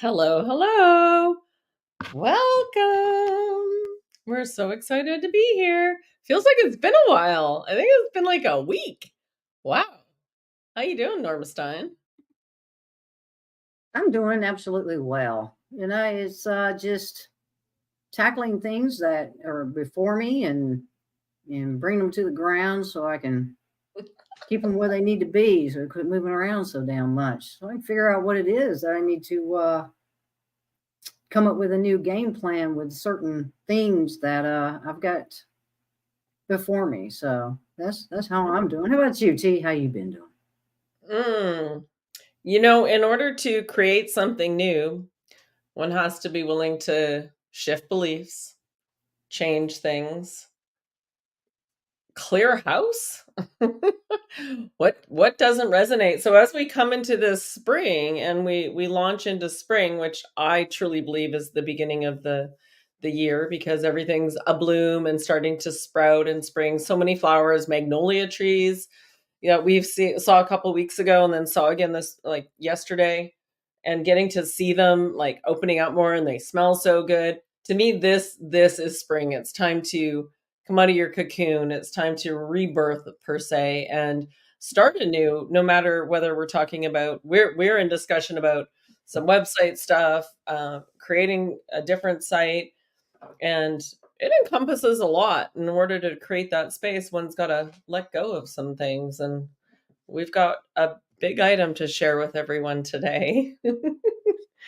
Hello, hello. Welcome. We're so excited to be here. Feels like it's been a while. I think it's been like a week. Wow. How you doing, Norma Stein? I'm doing absolutely well. It's just tackling things that are before me and bring them to the ground so I can keep them where they need to be, so they quit moving around so damn much. So I can figure out what it is that I need to come up with a new game plan with certain things that I've got before me. So that's how I'm doing. How about you, T? How you been doing? Mm. In order to create something new, one has to be willing to shift beliefs, change things, clear house. What doesn't resonate? So as we come into this spring and we launch into spring, which I truly believe is the beginning of the year because everything's a bloom and starting to sprout in spring. So many flowers, magnolia trees. We've saw a couple weeks ago and then saw again this like yesterday, and getting to see them like opening up more and they smell so good. To me, this is spring. It's time to come out of your cocoon. It's time to rebirth per se and start anew, no matter whether we're talking about we're in discussion about some website stuff, creating a different site, and it encompasses a lot. In order to create that space, one's got to let go of some things, and we've got a big item to share with everyone today.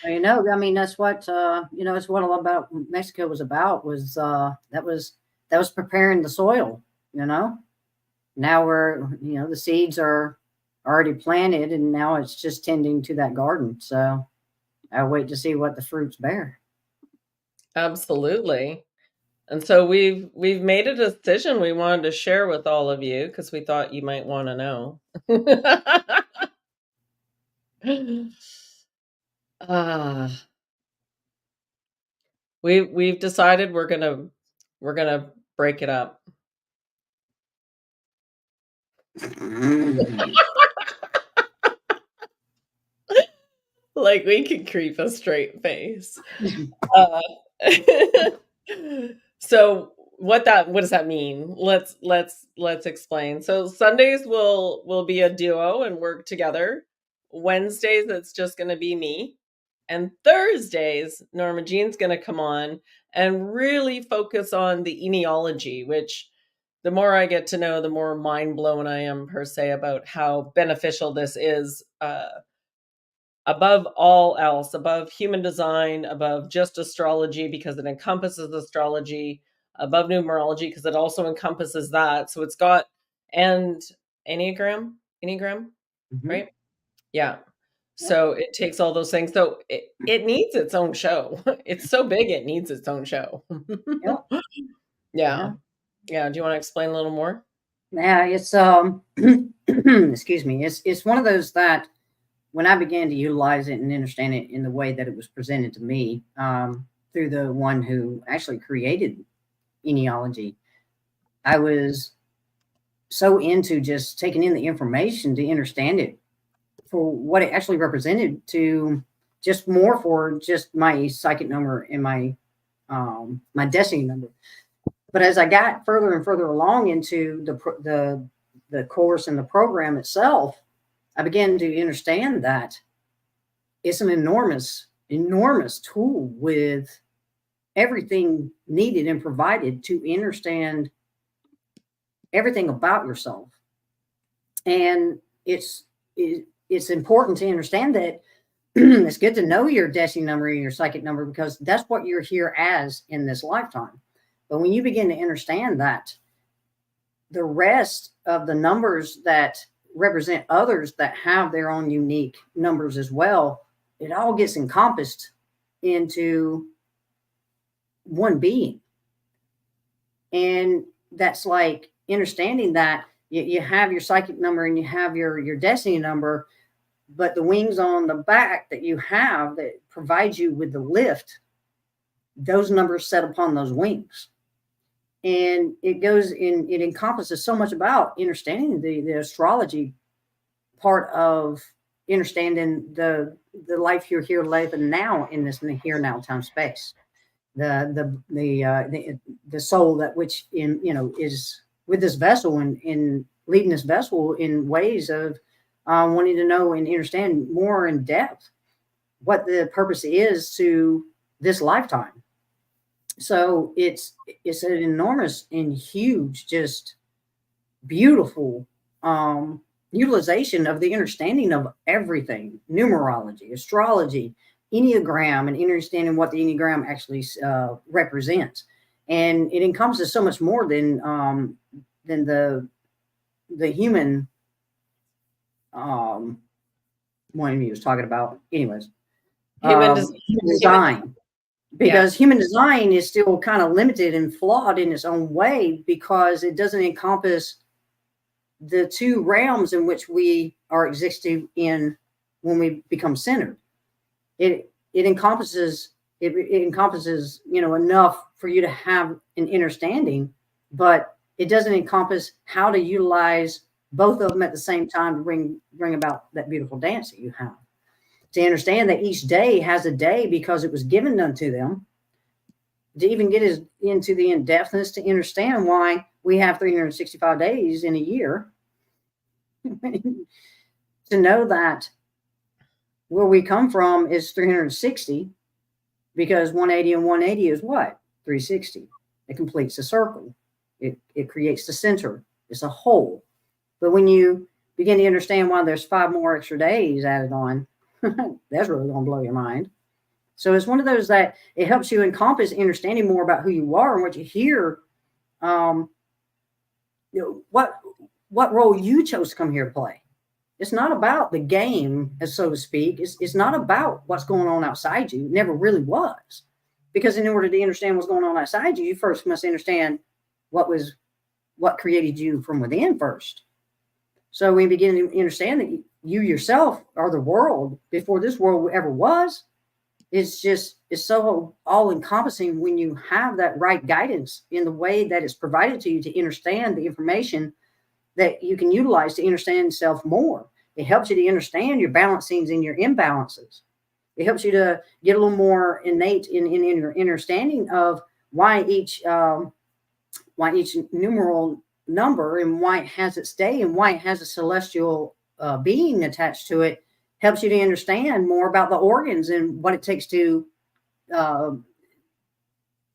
I mean, that's what it's what all about Mexico was about. That was preparing the soil. You know, now the seeds are already planted, and now it's just tending to that garden. So I wait to see what the fruits bear. Absolutely. And so we've made a decision we wanted to share with all of you because we thought you might want to know. Ah, we've decided we're gonna break it up. Like we can creep a straight face. Uh, so what does that mean? Let's explain. So Sundays will be a duo and work together. Wednesdays it's just going to be me. And Thursdays Norma Jean's going to come on and really focus on the enealogy, which the more I get to know, the more mind blown I am per se about how beneficial this is, above all else, above human design, above just astrology, because it encompasses astrology, above numerology, because it also encompasses that. So it's got, and Enneagram, Mhm. right? Yeah. Yep. So it takes all those things. So it needs its own show. It's so big, it needs its own show. Yep. Yeah. Yeah. Yeah. Do you want to explain a little more? Yeah. It's excuse me. It's one of those that when I began to utilize it and understand it in the way that it was presented to me, through the one who actually created genealogy, I was so into just taking in the information to understand it for what it actually represented, to just more for just my psychic number and my destiny number. But as I got further and further along into the course and the program itself, I began to understand that it's an enormous tool with everything needed and provided to understand everything about yourself. And it's important to understand that it's good to know your destiny number and your psychic number, because that's what you're here as in this lifetime. But when you begin to understand that the rest of the numbers that represent others that have their own unique numbers as well, it all gets encompassed into one being. And that's like understanding that you have your psychic number and you have your destiny number, but the wings on the back that you have that provides you with the lift, those numbers set upon those wings. And it encompasses so much about understanding the astrology part of understanding the life you're here living now in this here now time space. The soul that which in is with this vessel and in leading this vessel in ways of wanting to know and understand more in depth what the purpose is to this lifetime. So it's an enormous and huge, just beautiful utilization of the understanding of everything: numerology, astrology, Enneagram, and understanding what the Enneagram actually represents. And it encompasses so much more than the human one he was talking about. Anyways, Human human design. Because human design is still kind of limited and flawed in its own way, because it doesn't encompass the two realms in which we are existing in when we become centered. It encompasses enough for you to have an understanding, but it doesn't encompass how to utilize both of them at the same time to bring about that beautiful dance that you have. To understand that each day has a day because it was given unto them. To even get into the in-depthness to understand why we have 365 days in a year. To know that where we come from is 360, because 180 and 180 is what? 360. It completes a circle. It creates the center. It's a whole. But when you begin to understand why there's 5 more extra days added on, that's really going to blow your mind. So it's one of those that it helps you encompass understanding more about who you are and what you hear. What role you chose to come here to play. It's not about the game, as so to speak. It's not about what's going on outside you. It never really was. Because in order to understand what's going on outside you, you first must understand what created you from within first. So we begin to understand that you yourself are the world before this world ever was. It's so all encompassing when you have that right guidance in the way that it's provided to you to understand the information that you can utilize to understand yourself more. It helps you to understand your balancings and your imbalances. It helps you to get a little more innate in your understanding of why each numeral number and why it has its day and why it has a celestial being attached to it. Helps you to understand more about the organs and what it takes to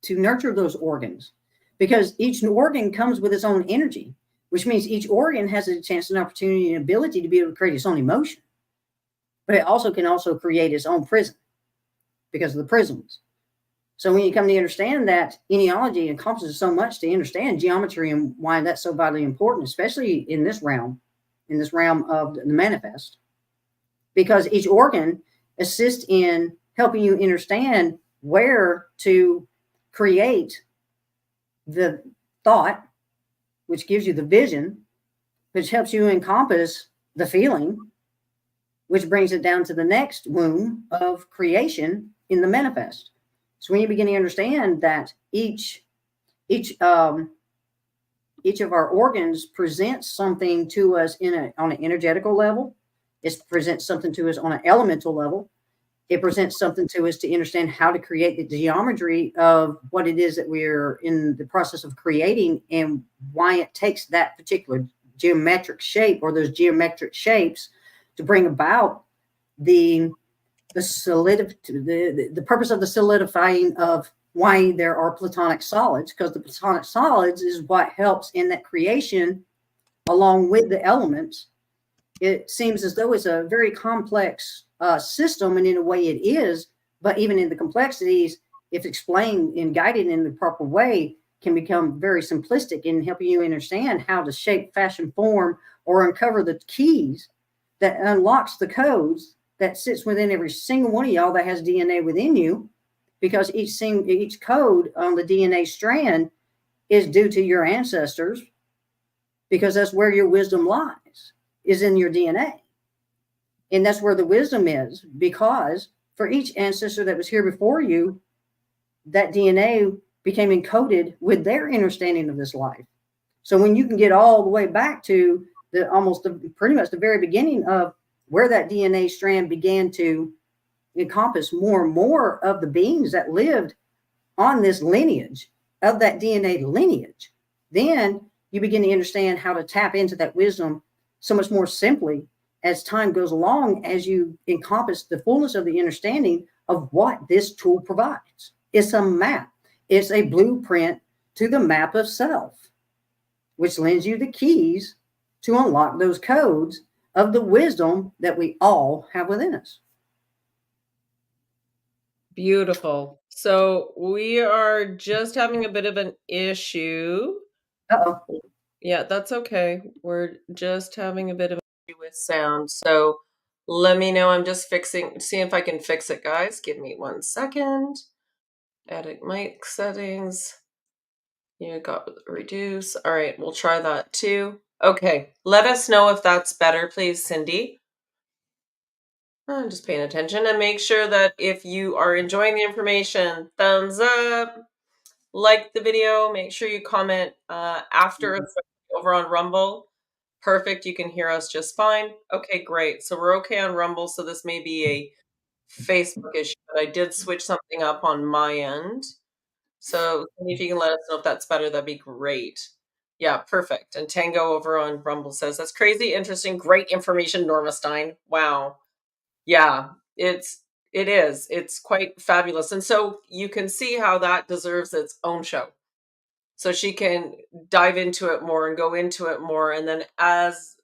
nurture those organs, because each organ comes with its own energy, which means each organ has a chance and opportunity and ability to be able to create its own emotion. But it also can create its own prison because of the prisms. So when you come to understand that genealogy encompasses so much to understand geometry and why that's so vitally important, especially in this realm of the manifest, because each organ assists in helping you understand where to create the thought, which gives you the vision, which helps you encompass the feeling, which brings it down to the next womb of creation in the manifest. So when you begin to understand that each of our organs presents something to us on an energetical level, it presents something to us on an elemental level, it presents something to us to understand how to create the geometry of what it is that we're in the process of creating and why it takes that particular geometric shape or those geometric shapes to bring about the purpose of the solidifying of why there are platonic solids, because the platonic solids is what helps in that creation along with the elements. It seems as though it's a very complex system, and in a way it is, but even in the complexities, if explained and guided in the proper way, can become very simplistic in helping you understand how to shape, fashion, form, or uncover the keys that unlocks the codes that sits within every single one of y'all that has DNA within you, because each code on the DNA strand is due to your ancestors, because that's where your wisdom lies, is in your DNA. And that's where the wisdom is, because for each ancestor that was here before you, that DNA became encoded with their understanding of this life. So when you can get all the way back to pretty much the very beginning of where that DNA strand began to encompass more and more of the beings that lived on this lineage of that DNA lineage, then you begin to understand how to tap into that wisdom so much more simply as time goes along, as you encompass the fullness of the understanding of what this tool provides. It's a map, it's a blueprint to the map of self, which lends you the keys to unlock those codes of the wisdom that we all have within us. Beautiful. So we are just having a bit of an issue. Uh-oh. Yeah, that's okay. We're just having a bit of an issue with sound. So let me know. I'm just see if I can fix it, guys. Give me 1 second. Edit mic settings. You got reduce. All right, we'll try that too. Okay, let us know if that's better, please, Cindy. I'm just paying attention, and make sure that if you are enjoying the information, thumbs up, like the video, make sure you comment after Mhm. it's over on Rumble. Perfect, you can hear us just fine. Okay, great. So we're okay on Rumble, so this may be a Facebook issue, but I did switch something up on my end. So if you can let us know if that's better, that'd be great. Yeah, perfect. And Tango over on Rumble says, that's crazy, interesting, great information, Norma Stein. Wow. Yeah, it is. It's quite fabulous. And so you can see how that deserves its own show. So she can dive into it more and go into it more. And then as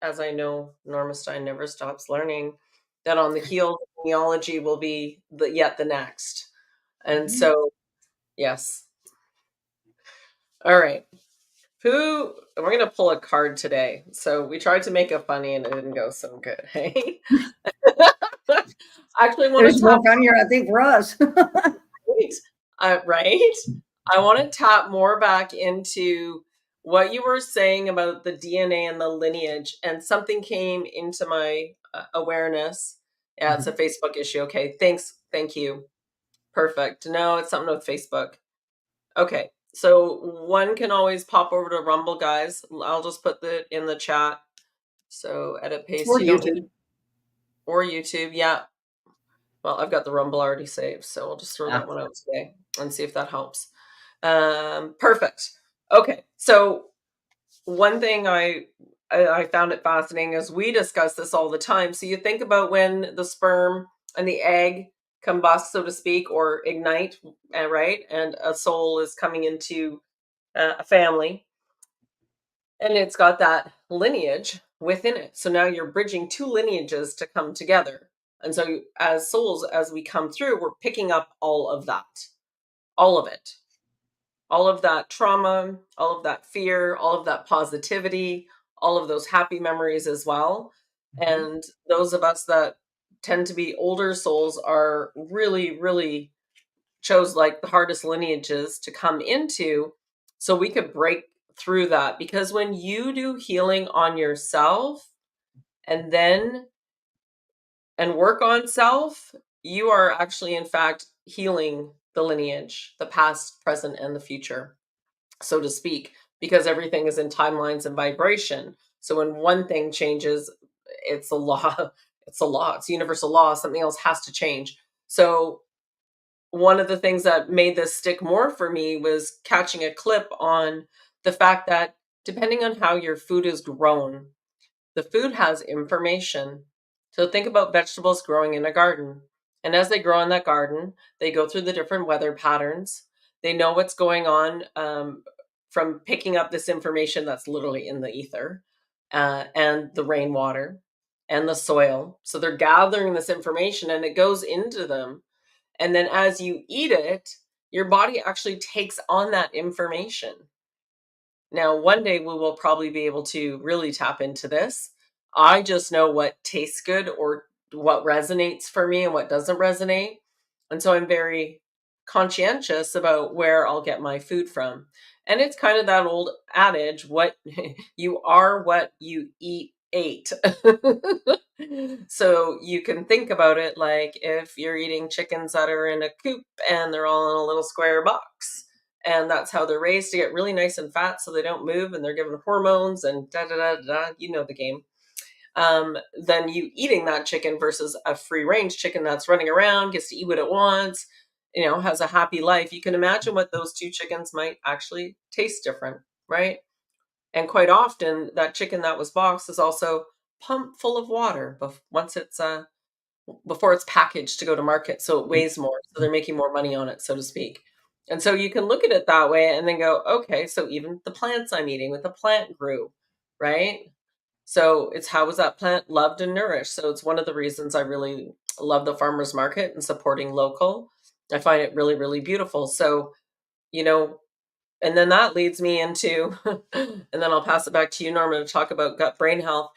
I know, Norma Stein never stops learning, that on the heels genealogy will be yet the next. And Mhm. so yes. All right. Who we're gonna pull a card today. So we tried to make it funny and it didn't go so good. Hey. I actually want to There's more tap fun here, I think, for us. right. Right. I want to tap more back into what you were saying about the DNA and the lineage, and something came into my awareness. Yeah, it's a Mhm. Facebook issue. Okay, thanks. Thank you. Perfect. No, it's something with Facebook. Okay. So one can always pop over to Rumble, guys. I'll just put that in the chat. So edit paste. Or You don't need YouTube. or YouTube. Yeah. Well, I've got the Rumble already saved, so I'll just throw that Ah. one out today and see if that helps. Perfect. Okay. So one thing I found it fascinating is we discuss this all the time. So you think about when the sperm and the egg combust, so to speak, or ignite, right? And a soul is coming into a family, and it's got that lineage within it. So now you're bridging two lineages to come together. And so as souls, as we come through, we're picking up all of that, all of it, all of that trauma, all of that fear, all of that positivity, all of those happy memories as well. Mhm. And those of us that tend to be older souls are really, really chose like the hardest lineages to come into so we could break through that. Because when you do healing on yourself and then and work on self, you are actually in fact healing the lineage, the past, present, and the future, so to speak, because everything is in timelines and vibration. So when one thing changes, it's a law, it's a law, it's a universal law, something else has to change. So one of the things that made this stick more for me was catching a clip on the fact that depending on how your food is grown, the food has information. So think about vegetables growing in a garden. And as they grow in that garden, they go through the different weather patterns. They know what's going on from picking up this information that's literally in the ether and the rainwater and the soil. So they're gathering this information and it goes into them. And then as you eat it, your body actually takes on that information. Now, one day we will probably be able to really tap into this. I just know what tastes good or what resonates for me and what doesn't resonate. And so I'm very conscientious about where I'll get my food from. And it's kind of that old adage, what you are what you eat ate. So you can think about it like if you're eating chickens that are in a coop and they're all in a little square box, and that's how they're raised to get really nice and fat so they don't move, and they're given hormones and da da da da, you know the game. than you eating that chicken versus a free range chicken that's running around, gets to eat what it wants, has a happy life. You can imagine what those two chickens might actually taste different, right? And quite often, that chicken that was boxed is also pumped full of water once it's before it's packaged to go to market, so it weighs more, so they're making more money on it, so to speak. And so you can look at it that way and then go, okay, so even the plants I'm eating with the plant grew, right? So it's how was that plant loved and nourished? So it's one of the reasons I really love the farmers market and supporting local. I find it really, really beautiful. So, you know, and then that leads me into, and then I'll pass it back to you, Norma, to talk about gut brain health.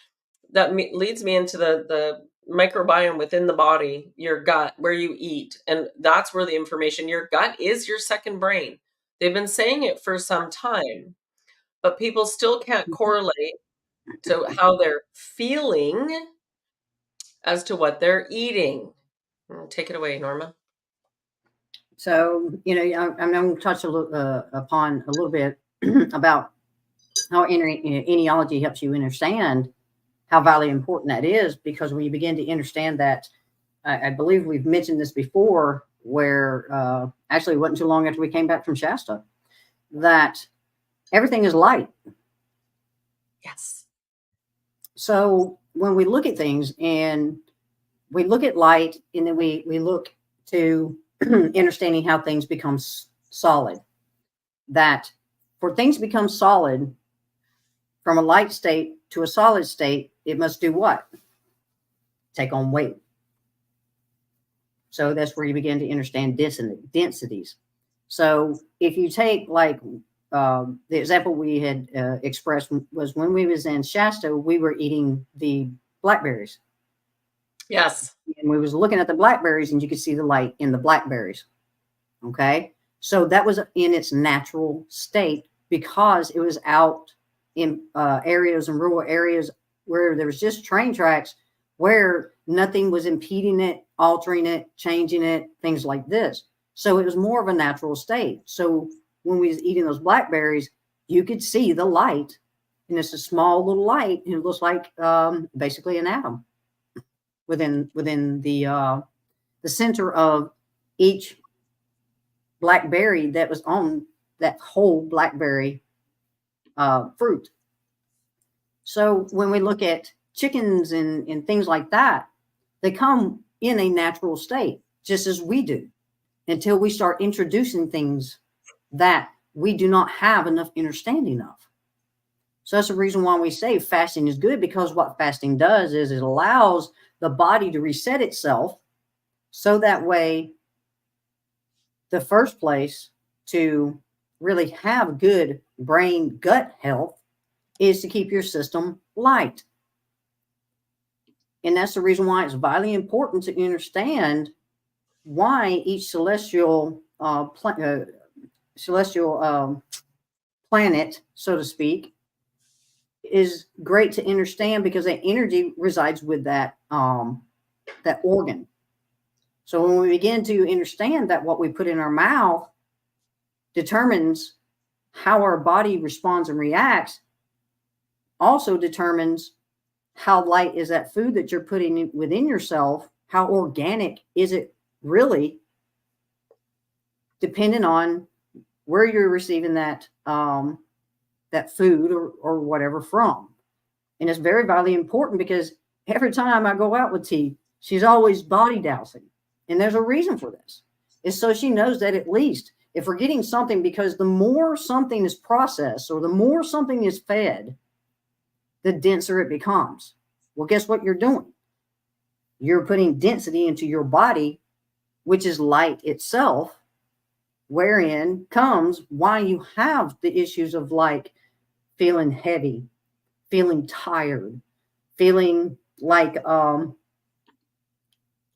That leads me into the microbiome within the body, your gut, where you eat. And that's where the information, your gut is your second brain. They've been saying it for some time, but people still can't correlate to how they're feeling as to what they're eating. Take it away, Norma. So, I'm going to touch upon a little bit about how etiology helps you understand how vitally important that is, because when you begin to understand that, I believe we've mentioned this before, where actually it wasn't too long after we came back from Shasta, that everything is light. Yes. So when we look at things and we look at light, and then we look to understanding how things become solid, that for things to become solid from a light state to a solid state, it must do what? Take on weight. So that's where you begin to understand densities. So if you take like the example we had expressed was when we was in Shasta, we were eating the blackberries. Yes. And we was looking at the blackberries, and you could see the light in the blackberries. Okay. So that was in its natural state, because it was out in areas and rural areas where there was just train tracks, where nothing was impeding it, altering it, changing it, things like this. So it was more of a natural state. So when we was eating those blackberries, you could see the light, and it's a small little light, and it looks like basically an atom within the center of each blackberry that was on that whole blackberry fruit. So when we look at chickens and things like that, they come in a natural state, just as we do, until we start introducing things that we do not have enough understanding of. So that's the reason why we say fasting is good, because what fasting does is it allows the body to reset itself, so that way, the first place to really have good brain gut health is to keep your system light. And that's the reason why it's vitally important to understand why each celestial planet, so to speak, is great to understand, because that energy resides with that organ. So when we begin to understand that what we put in our mouth determines how our body responds and reacts, also determines how light is that food that you're putting within yourself, how organic is it really, depending on where you're receiving that food or whatever from. And it's very vitally important, because every time I go out with T, she's always body dowsing. And there's a reason for this. It's so she knows that at least if we're getting something, because the more something is processed or the more something is fed, the denser it becomes. Well, guess what you're doing? You're putting density into your body, which is light itself, wherein comes why you have the issues of like feeling heavy, feeling tired, feeling like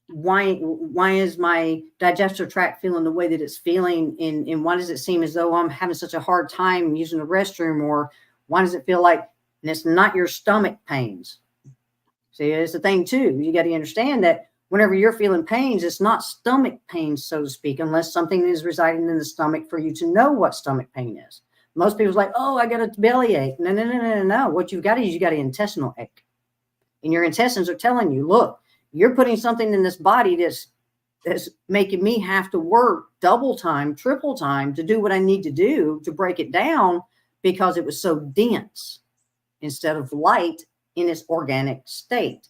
why is my digestive tract feeling the way that it's feeling, and why does it seem as though I'm having such a hard time using the restroom, or why does it feel like, and it's not your stomach pains. See, it's the thing too, you got to understand that whenever you're feeling pains, it's not stomach pains, so to speak, unless something is residing in the stomach for you to know what stomach pain is. Most people's like, oh, I got a belly ache. No. What you've got is you got an intestinal ache. and your intestines are telling you, look, you're putting something in this body that's making me have to work double time, triple time to do what I need to do to break it down because it was so dense instead of light in its organic state.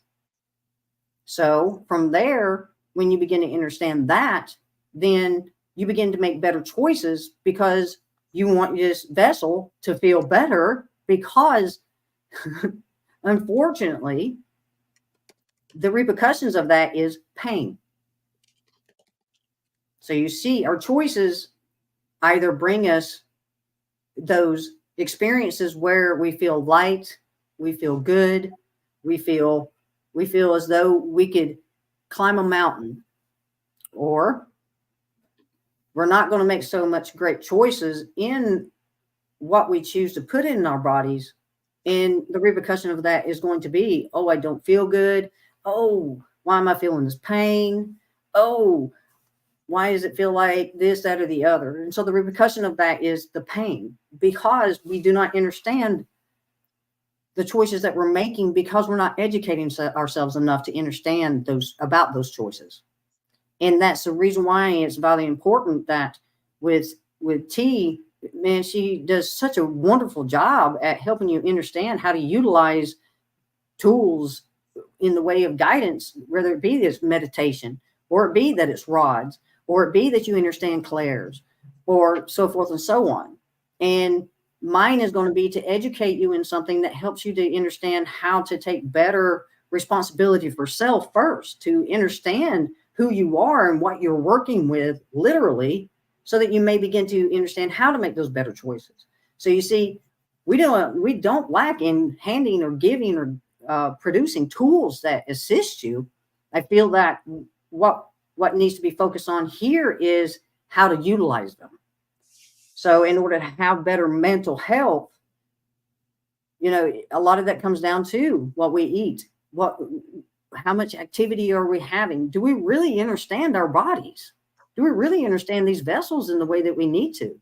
So from there, when you begin to understand that, then you begin to make better choices because you want this vessel to feel better because unfortunately, the repercussions of that is pain. So you see, our choices either bring us those experiences where we feel light, we feel good, we feel as though we could climb a mountain, or we're not going to make so much great choices in what we choose to put in our bodies. And the repercussion of that is going to be, oh, I don't feel good. Oh, why am I feeling this pain? Oh, why does it feel like this, that, or the other? And so the repercussion of that is the pain because we do not understand the choices that we're making because we're not educating ourselves enough to understand about those choices. And that's the reason why it's very important that with T, man, she does such a wonderful job at helping you understand how to utilize tools in the way of guidance, whether it be this meditation, or it be that it's rods, or it be that you understand clairs, or so forth and so on. And mine is going to be to educate you in something that helps you to understand how to take better responsibility for self first, to understand who you are and what you're working with literally, so that you may begin to understand how to make those better choices. So you see, we don't lack in handing or giving or producing tools that assist you. I feel that what needs to be focused on here is how to utilize them. So in order to have better mental health, a lot of that comes down to what we eat, how much activity are we having? Do we really understand our bodies? Do we really understand these vessels in the way that we need to?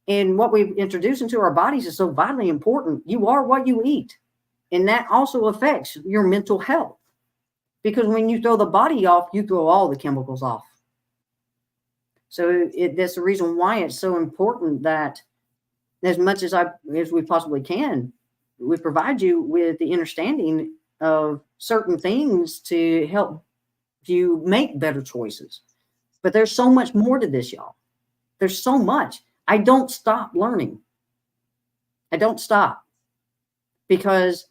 And what we introduce into our bodies is so vitally important. You are what you eat. And that also affects your mental health. Because when you throw the body off, you throw all the chemicals off. So that's the reason why it's so important that as much as we possibly can, we provide you with the understanding of certain things to help you make better choices. But there's so much more to this, y'all. There's so much. I don't stop learning. I don't stop, because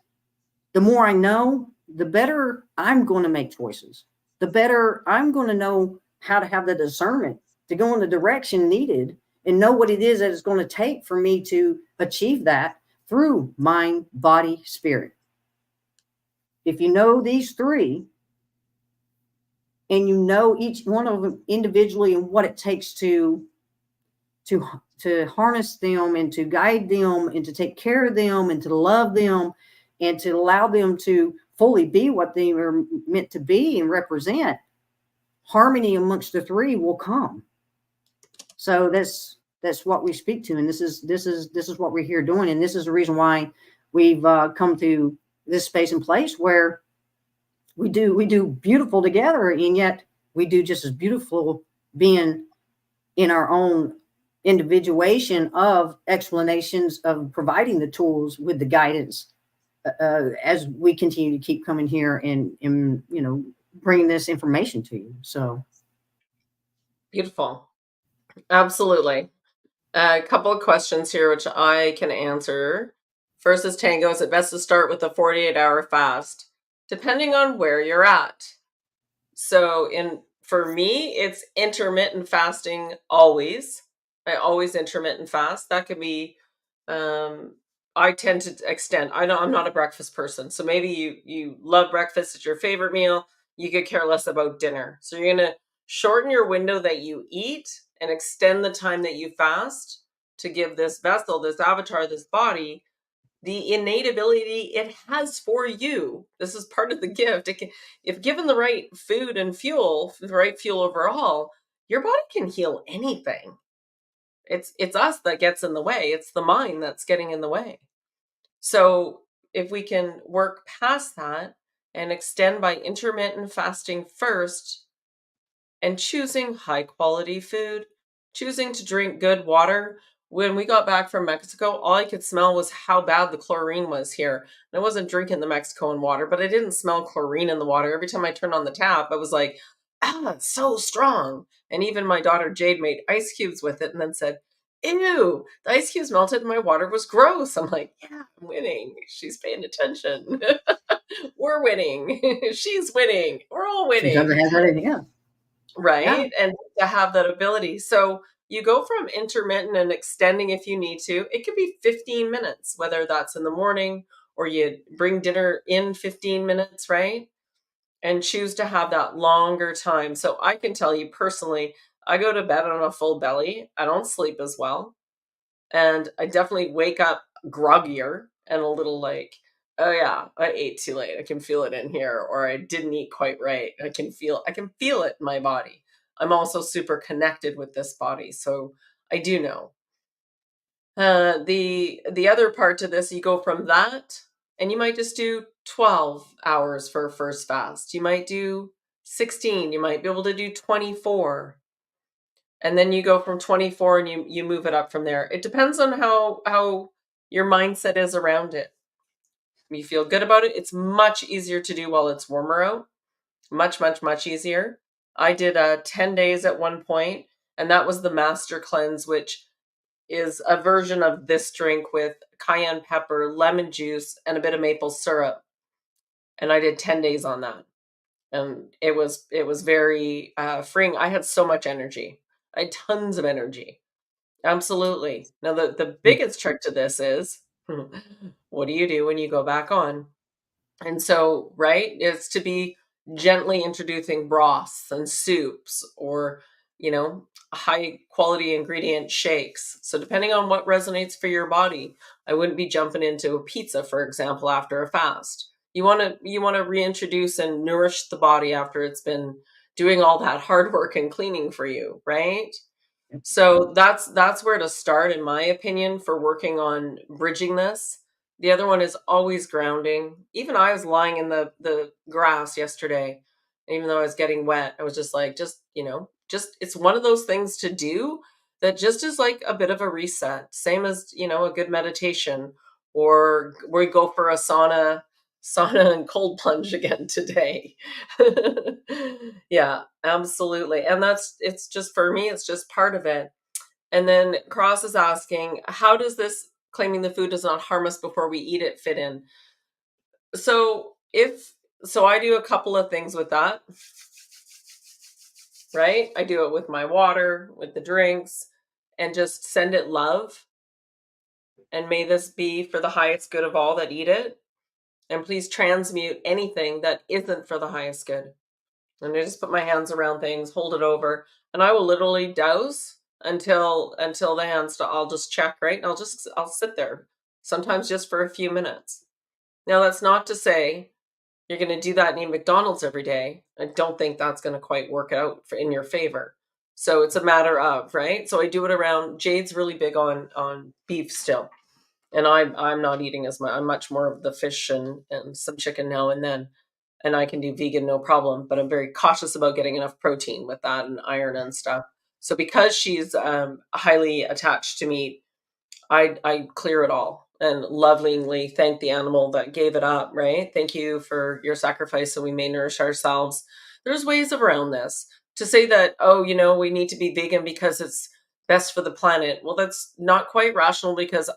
the more I know, the better I'm going to make choices. The better I'm going to know how to have the discernment to go in the direction needed and know what it is that it's going to take for me to achieve that through mind, body, spirit. If you know these three, and you know each one of them individually and what it takes to harness them and to guide them and to take care of them and to love them and to allow them to fully be what they were meant to be and represent, harmony amongst the three will come. So that's what we speak to, and this is what we're here doing, and this is the reason why we've come to this space and place where we do beautiful together, and yet we do just as beautiful being in our own individuation of explanations of providing the tools with the guidance as we continue to keep coming here and bringing this information to you. So Beautiful. Absolutely. A couple of questions here, which I can answer. First is Tango. Is it best to start with a 48-hour fast, depending on where you're at? So for me, it's intermittent fasting always. I always intermittent fast. That could be, I tend to extend. I'm not a breakfast person. So maybe you love breakfast, it's your favorite meal. You could care less about dinner. So you're going to shorten your window that you eat and extend the time that you fast to give this vessel, this avatar, this body, the innate ability it has for you. This is part of the gift. If given the right food and fuel, the right fuel overall, your body can heal anything. It's us that gets in the way. It's the mind that's getting in the way. So if we can work past that and extend by intermittent fasting first and choosing high quality food, choosing to drink good water. When we got back from Mexico, all I could smell was how bad the chlorine was here. And I wasn't drinking the Mexican water, but I didn't smell chlorine in the water. Every time I turned on the tap, I was like, ah, it's so strong. And even my daughter Jade made ice cubes with it and then said, ew, the ice cubes melted and my water was gross. I'm like, yeah, I'm winning. She's paying attention. We're winning. She's winning. We're all Sometimes it winning. has that. Yeah. Yeah. Right? And to have that ability. So you go from intermittent and extending if you need to. It could be 15 minutes, whether that's in the morning or you bring dinner in 15 minutes, right? And choose to have that longer time. So I can tell you personally, I go to bed on a full belly. I don't sleep as well. And I definitely wake up groggier and a little like, oh yeah, I ate too late. I can feel it in here, or I didn't eat quite right. I can feel it in my body. I'm also super connected with this body, so I do know. The other part to this, you go from that, and you might just do 12 hours for a first fast. You might do 16. You might be able to do 24, and then you go from 24 and you move it up from there. It depends on how your mindset is around it. You feel good about it. It's much easier to do while it's warmer out. Much, much, much easier. I did 10 days at one point, and that was the master cleanse, which is a version of this drink with cayenne pepper, lemon juice, and a bit of maple syrup. And I did 10 days on that. And it was very freeing. I had so much energy. I had tons of energy. Absolutely. Now the biggest trick to this is what do you do when you go back on? And so, right, is to be gently introducing broths and soups or, high quality ingredient shakes. So depending on what resonates for your body, I wouldn't be jumping into a pizza, for example, after a fast. You want to reintroduce and nourish the body after it's been doing all that hard work and cleaning for you, right? So that's where to start, in my opinion, for working on bridging this. The other one is always grounding. Even I was lying in the grass yesterday, even though I was getting wet. I was just like, just it's one of those things to do that just is like a bit of a reset. Same as, a good meditation, or we go for a sauna and cold plunge again today. Yeah, absolutely. And it's just for me, it's just part of it. And then Cross is asking, how does this claiming the food does not harm us before we eat it fit in? So I do a couple of things with that, right? I do it with my water, with the drinks, and just send it love. And may this be for the highest good of all that eat it. And please transmute anything that isn't for the highest good. And I just put my hands around things, hold it over, and I will literally douse until the hands I'll just check, right? And I'll sit there, sometimes just for a few minutes. Now that's not to say you're going to do that and eat McDonald's every day. I don't think that's going to quite work out in your favor. So it's a matter of, right? So I do it around. Jade's really big on beef still, and I'm not eating as much. I'm much more of the fish and some chicken now and then, and I can do vegan no problem, but I'm very cautious about getting enough protein with that and iron and stuff. So because she's highly attached to meat, I clear it all and lovingly thank the animal that gave it up, right? Thank you for your sacrifice so we may nourish ourselves. There's ways around this. To say that, oh, we need to be vegan because it's best for the planet. Well, that's not quite rational because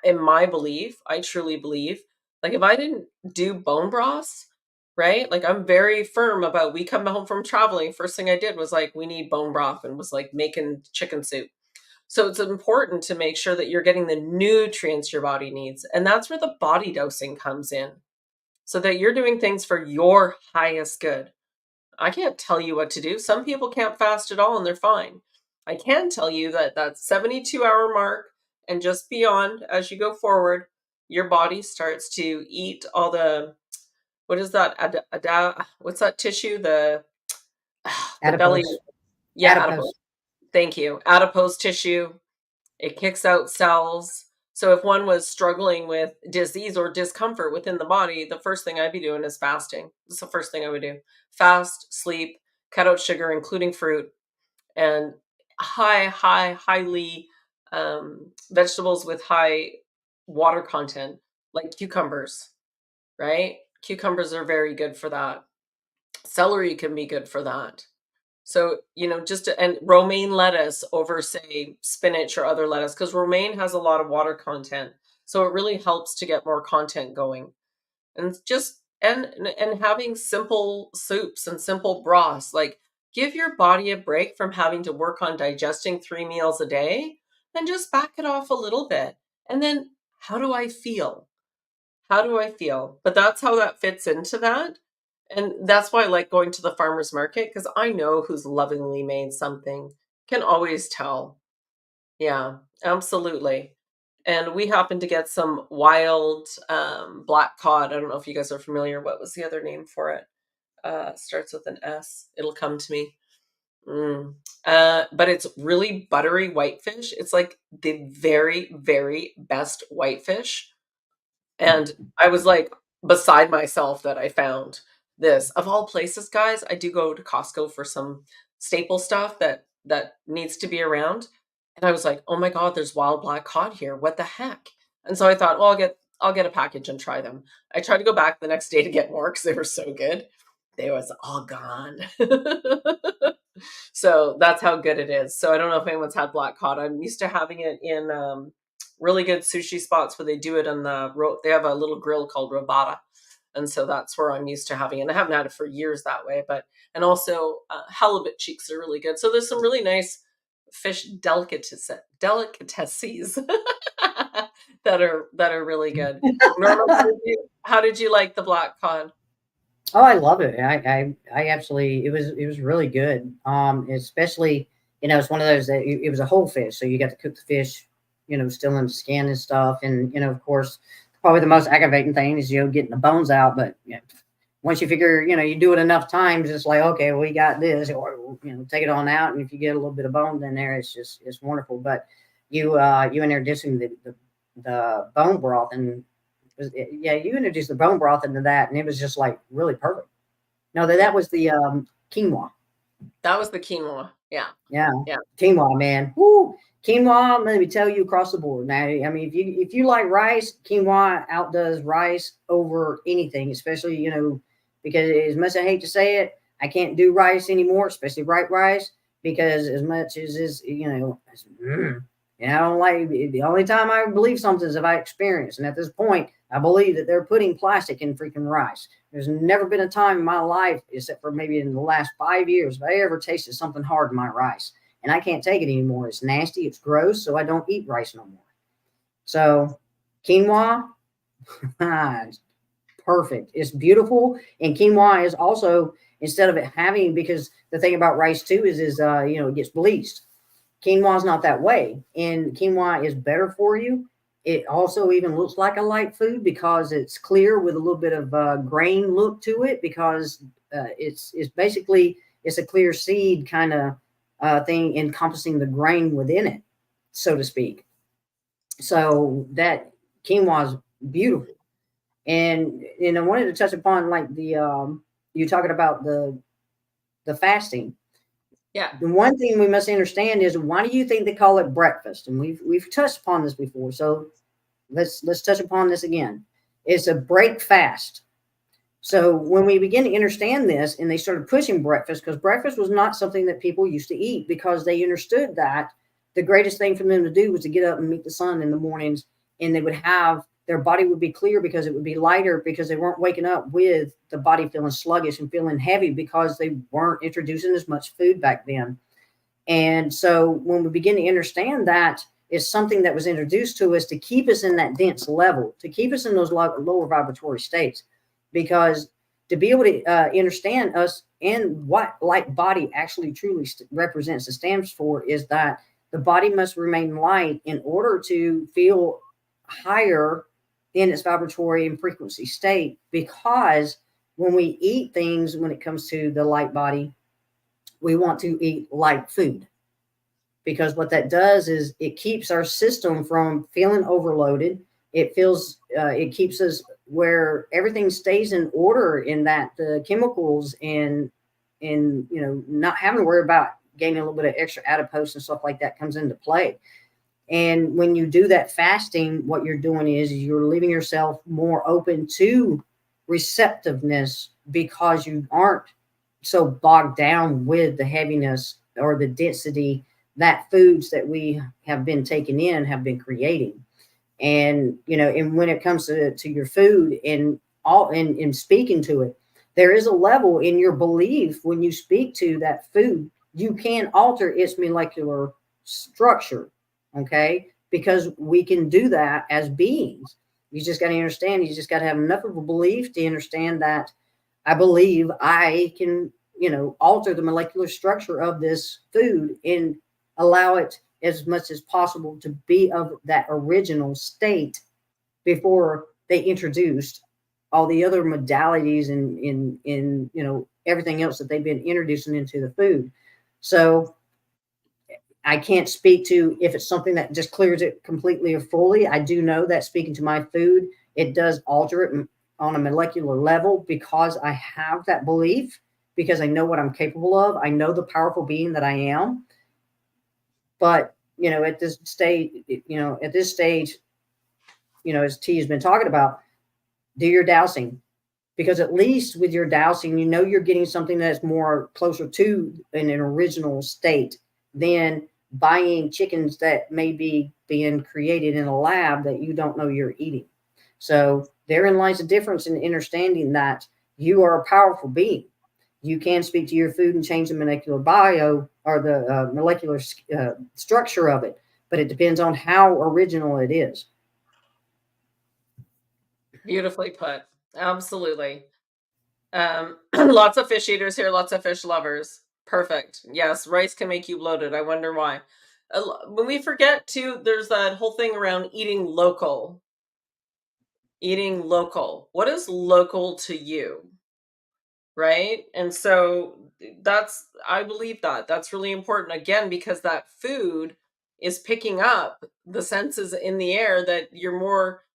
in my belief, I truly believe, like if I didn't do bone broths, right? Like I'm very firm about we come home from traveling, first thing I did was like we need bone broth and was like making chicken soup. So it's important to make sure that you're getting the nutrients your body needs. And that's where the body dosing comes in. So that you're doing things for your highest good. I can't tell you what to do. Some people can't fast at all and they're fine. I can tell you that 72-hour mark and just beyond, as you go forward, your body starts to eat all the, what is that? What's that tissue? The belly. Adipose. Yeah, adipose. Adipose. Thank you. Adipose tissue. It kicks out cells. So if one was struggling with disease or discomfort within the body, the first thing I'd be doing is fasting. That's the first thing I would do. Fast, sleep, cut out sugar, including fruit, and highly vegetables with high water content, like cucumbers, right? Cucumbers are very good for that. Celery can be good for that. So, and romaine lettuce over, say, spinach or other lettuce, because romaine has a lot of water content. So it really helps to get more content going. And just and having simple soups and simple broths, like give your body a break from having to work on digesting 3 meals a day and just back it off a little bit. And then how do I feel? How do I feel? But that's how that fits into that. And that's why I like going to the farmer's market, because I know who's lovingly made something. Can always tell. Yeah, absolutely. And we happened to get some wild black cod. I don't know if you guys are familiar. What was the other name for it? Starts with an S. It'll come to me. Mm. But it's really buttery whitefish. It's like the very, very best whitefish. And I was like beside myself that I found this. Of all places, guys, I do go to Costco for some staple stuff that needs to be around. And I was like, "Oh my God, there's wild black cod here. What the heck?" And so I thought, well, I'll get a package and try them. I tried to go back the next day to get more because they were so good. They was all gone. So that's how good it is. So I don't know if anyone's had black cod. I'm used to having it in really good sushi spots where they do it on they have a little grill called Robata. And so that's where I'm used to having it. And I haven't had it for years that way, and also halibut cheeks are really good. So there's some really nice fish delicacies that are really good. Norma, how did you like the black cod? Oh, I love it. I absolutely, it was really good. Especially, it's one of those that it was a whole fish. So you got to cook the fish, still in the skin and stuff. And, of course, probably the most aggravating thing is, getting the bones out. But, once you figure, you do it enough times, it's like, okay, we got this, or, take it on out. And if you get a little bit of bones in there, it's wonderful. But you introducing the bone broth, and yeah, you introduced the bone broth into that, and it was just like really perfect. No, that was the quinoa. That was the quinoa. Yeah. Yeah, Yeah. quinoa, man. Woo, quinoa. Let me tell you, across the board. Now, I mean, if you like rice, quinoa outdoes rice over anything. Especially, because as much as I hate to say it, I can't do rice anymore, especially white rice, because as much as is, I don't like, the only time I believe something is if I experience. And at this point, I believe that they're putting plastic in freaking rice. There's never been a time in my life, except for maybe in the last 5 years, if I ever tasted something hard in my rice. And I can't take it anymore. It's nasty. It's gross. So I don't eat rice no more. So quinoa, it's perfect. It's beautiful. And quinoa is also, instead of it having, because the thing about rice too is it gets bleached. Quinoa is not that way, and quinoa is better for you. It also even looks like a light food because it's clear with a little bit of grain look to it, because it's basically, it's a clear seed kind of thing encompassing the grain within it, so to speak. So that quinoa is beautiful. And I wanted to touch upon, like, the you talking about the fasting. Yeah. The one thing we must understand is, why do you think they call it breakfast? And we've touched upon this before, so let's touch upon this again. It's a break fast. So when we begin to understand this, and they started pushing breakfast, because breakfast was not something that people used to eat, because they understood that the greatest thing for them to do was to get up and meet the sun in the mornings, and they would have, their body would be clear because it would be lighter, because they weren't waking up with the body feeling sluggish and feeling heavy, because they weren't introducing as much food back then. And so when we begin to understand that is something that was introduced to us to keep us in that dense level, to keep us in those lower vibratory states, because to be able to understand us and what light body actually truly represents and stands for, is that the body must remain light in order to feel higher in its vibratory and frequency state. Because when we eat things, when it comes to the light body, we want to eat light food, because what that does is it keeps our system from feeling overloaded. It keeps us where everything stays in order, in that the chemicals and not having to worry about gaining a little bit of extra adipose and stuff like that comes into play. And when you do that fasting, what you're doing is you're leaving yourself more open to receptiveness, because you aren't so bogged down with the heaviness or the density that foods that we have been taking in have been creating. And when it comes to your food and all and speaking to it, there is a level in your belief when you speak to that food, you can alter its molecular structure. Okay, because we can do that as beings. You just got to understand, you just got to have enough of a belief to understand that I believe I can, alter the molecular structure of this food and allow it as much as possible to be of that original state before they introduced all the other modalities and in everything else that they've been introducing into the food. So I can't speak to if it's something that just clears it completely or fully. I do know that speaking to my food, it does alter it on a molecular level, because I have that belief, because I know what I'm capable of. I know the powerful being that I am. But at this stage, as T has been talking about, do your dowsing, because at least with your dowsing, you're getting something that's more closer to an original state than buying chickens that may be being created in a lab that you don't know you're eating. So therein lies the difference in understanding that you are a powerful being. You can speak to your food and change the molecular bio, or the molecular structure of it, but it depends on how original it is. Beautifully put. Absolutely. Lots of fish eaters here, lots of fish lovers. Perfect. Yes, rice can make you bloated. I wonder why. When we forget to, there's that whole thing around eating local. Eating local. What is local to you? Right? And so I believe that that's really important, again, because that food is picking up the senses in the air that you're more.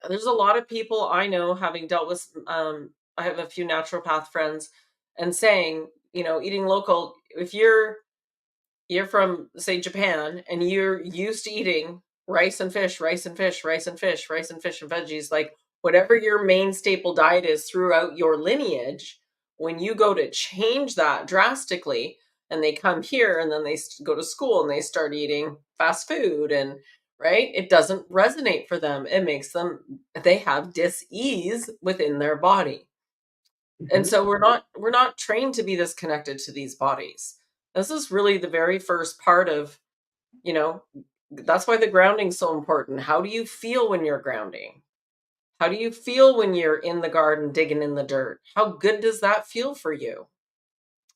There's a lot of people I know, having dealt with, I have a few naturopath friends, and saying, eating local, if you're from, say, Japan, and you're used to eating rice and fish, rice and fish, rice and fish, rice and fish and veggies, like whatever your main staple diet is throughout your lineage, when you go to change that drastically, and they come here and then they go to school and they start eating fast food, and right, it doesn't resonate for them. It makes them, they have dis-ease within their body. And Mhm. so we're not trained to be this connected to these bodies. This is really the very first part of, you know that's why the grounding's so important. How do you feel when you're grounding? How do you feel when you're in the garden digging in the dirt? How good does that feel for you?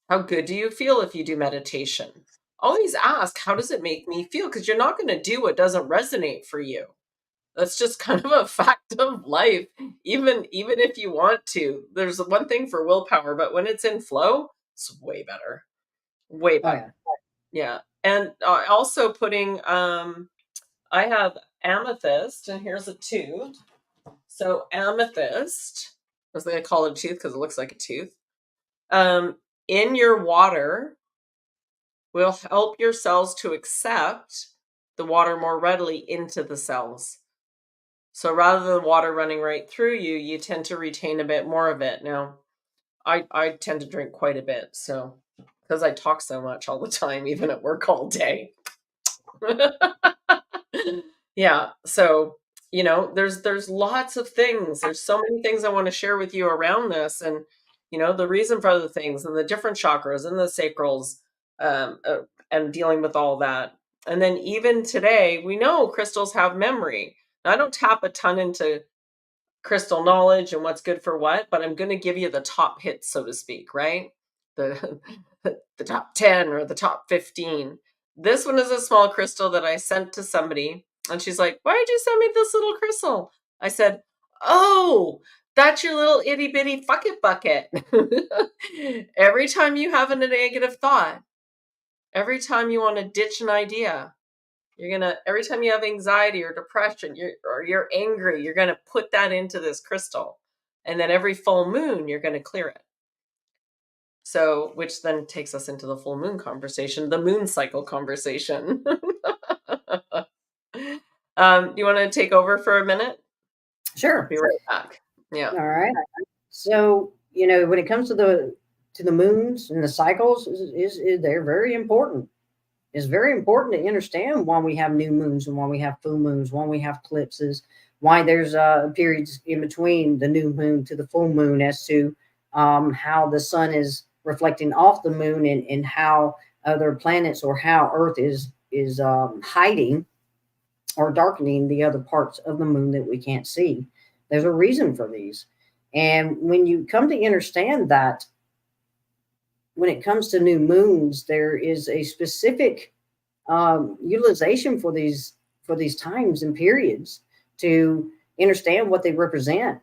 How good do you feel if you do meditation? Always ask, how does it make me feel? Because you're not going to do what doesn't resonate for you. That's just kind of a fact of life. Even if you want to, there's one thing for willpower, but when it's in flow, it's way better. Way Oh better. yeah. Yeah. And also putting, I have amethyst, and here's a tooth. So amethyst, as they call it a tooth because it looks like a tooth, um, in your water will help your cells to accept the water more readily into the cells. So rather than water running right through you, you tend to retain a bit more of it. Now, I tend to drink quite a bit, so because I talk so much all the time, even at work all day. Yeah, so there's lots of things. There's so many things I want to share with you around this, and the reason for the things, and the different chakras and the sacrals, and dealing with all that. And then even today, we know crystals have memory. Now, I don't tap a ton into crystal knowledge and what's good for what, but I'm going to give you the top hits, so to speak, right? The the top 10 or the top 15. This one is a small crystal that I sent to somebody, and she's like, "Why did you send me this little crystal?" I said, "Oh, that's your little itty bitty bucket bucket." Every time you have a negative thought, Every time you want to ditch an idea, every time you have anxiety or depression, or you're angry, you're gonna put that into this crystal. And then every full moon, you're gonna clear it. So, which then takes us into the full moon conversation, the moon cycle conversation. You want to take over for a minute? I'll Sure. be right back. Yeah. All right. So, when it comes to the moons and the cycles, they're very important. It's very important to understand why we have new moons and why we have full moons, why we have eclipses, why there's periods in between the new moon to the full moon, as to how the sun is reflecting off the moon, and how other planets, or how Earth is hiding or darkening the other parts of the moon that we can't see. There's a reason for these. And when you come to understand that, when it comes to new moons, there is a specific utilization for these times and periods, to understand what they represent,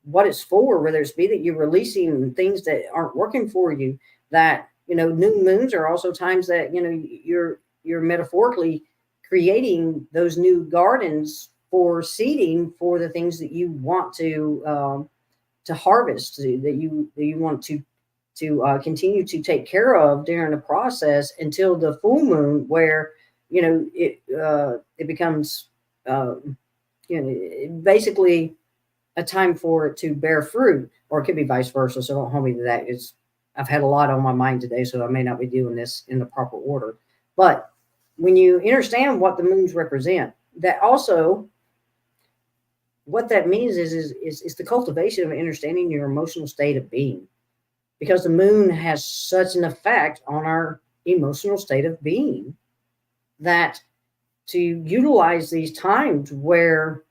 what it's for, whether it's be that you're releasing things that aren't working for you. That new moons are also times that you're metaphorically creating those new gardens for seeding for the things that you want to harvest, that you want to continue to take care of during the process, until the full moon, where it becomes basically a time for it to bear fruit, or it could be vice versa. So don't hold me to that. I've had a lot on my mind today, so I may not be doing this in the proper order. But when you understand what the moons represent, that also, what that means is the cultivation of understanding your emotional state of being, because the moon has such an effect on our emotional state of being, that to utilize these times where,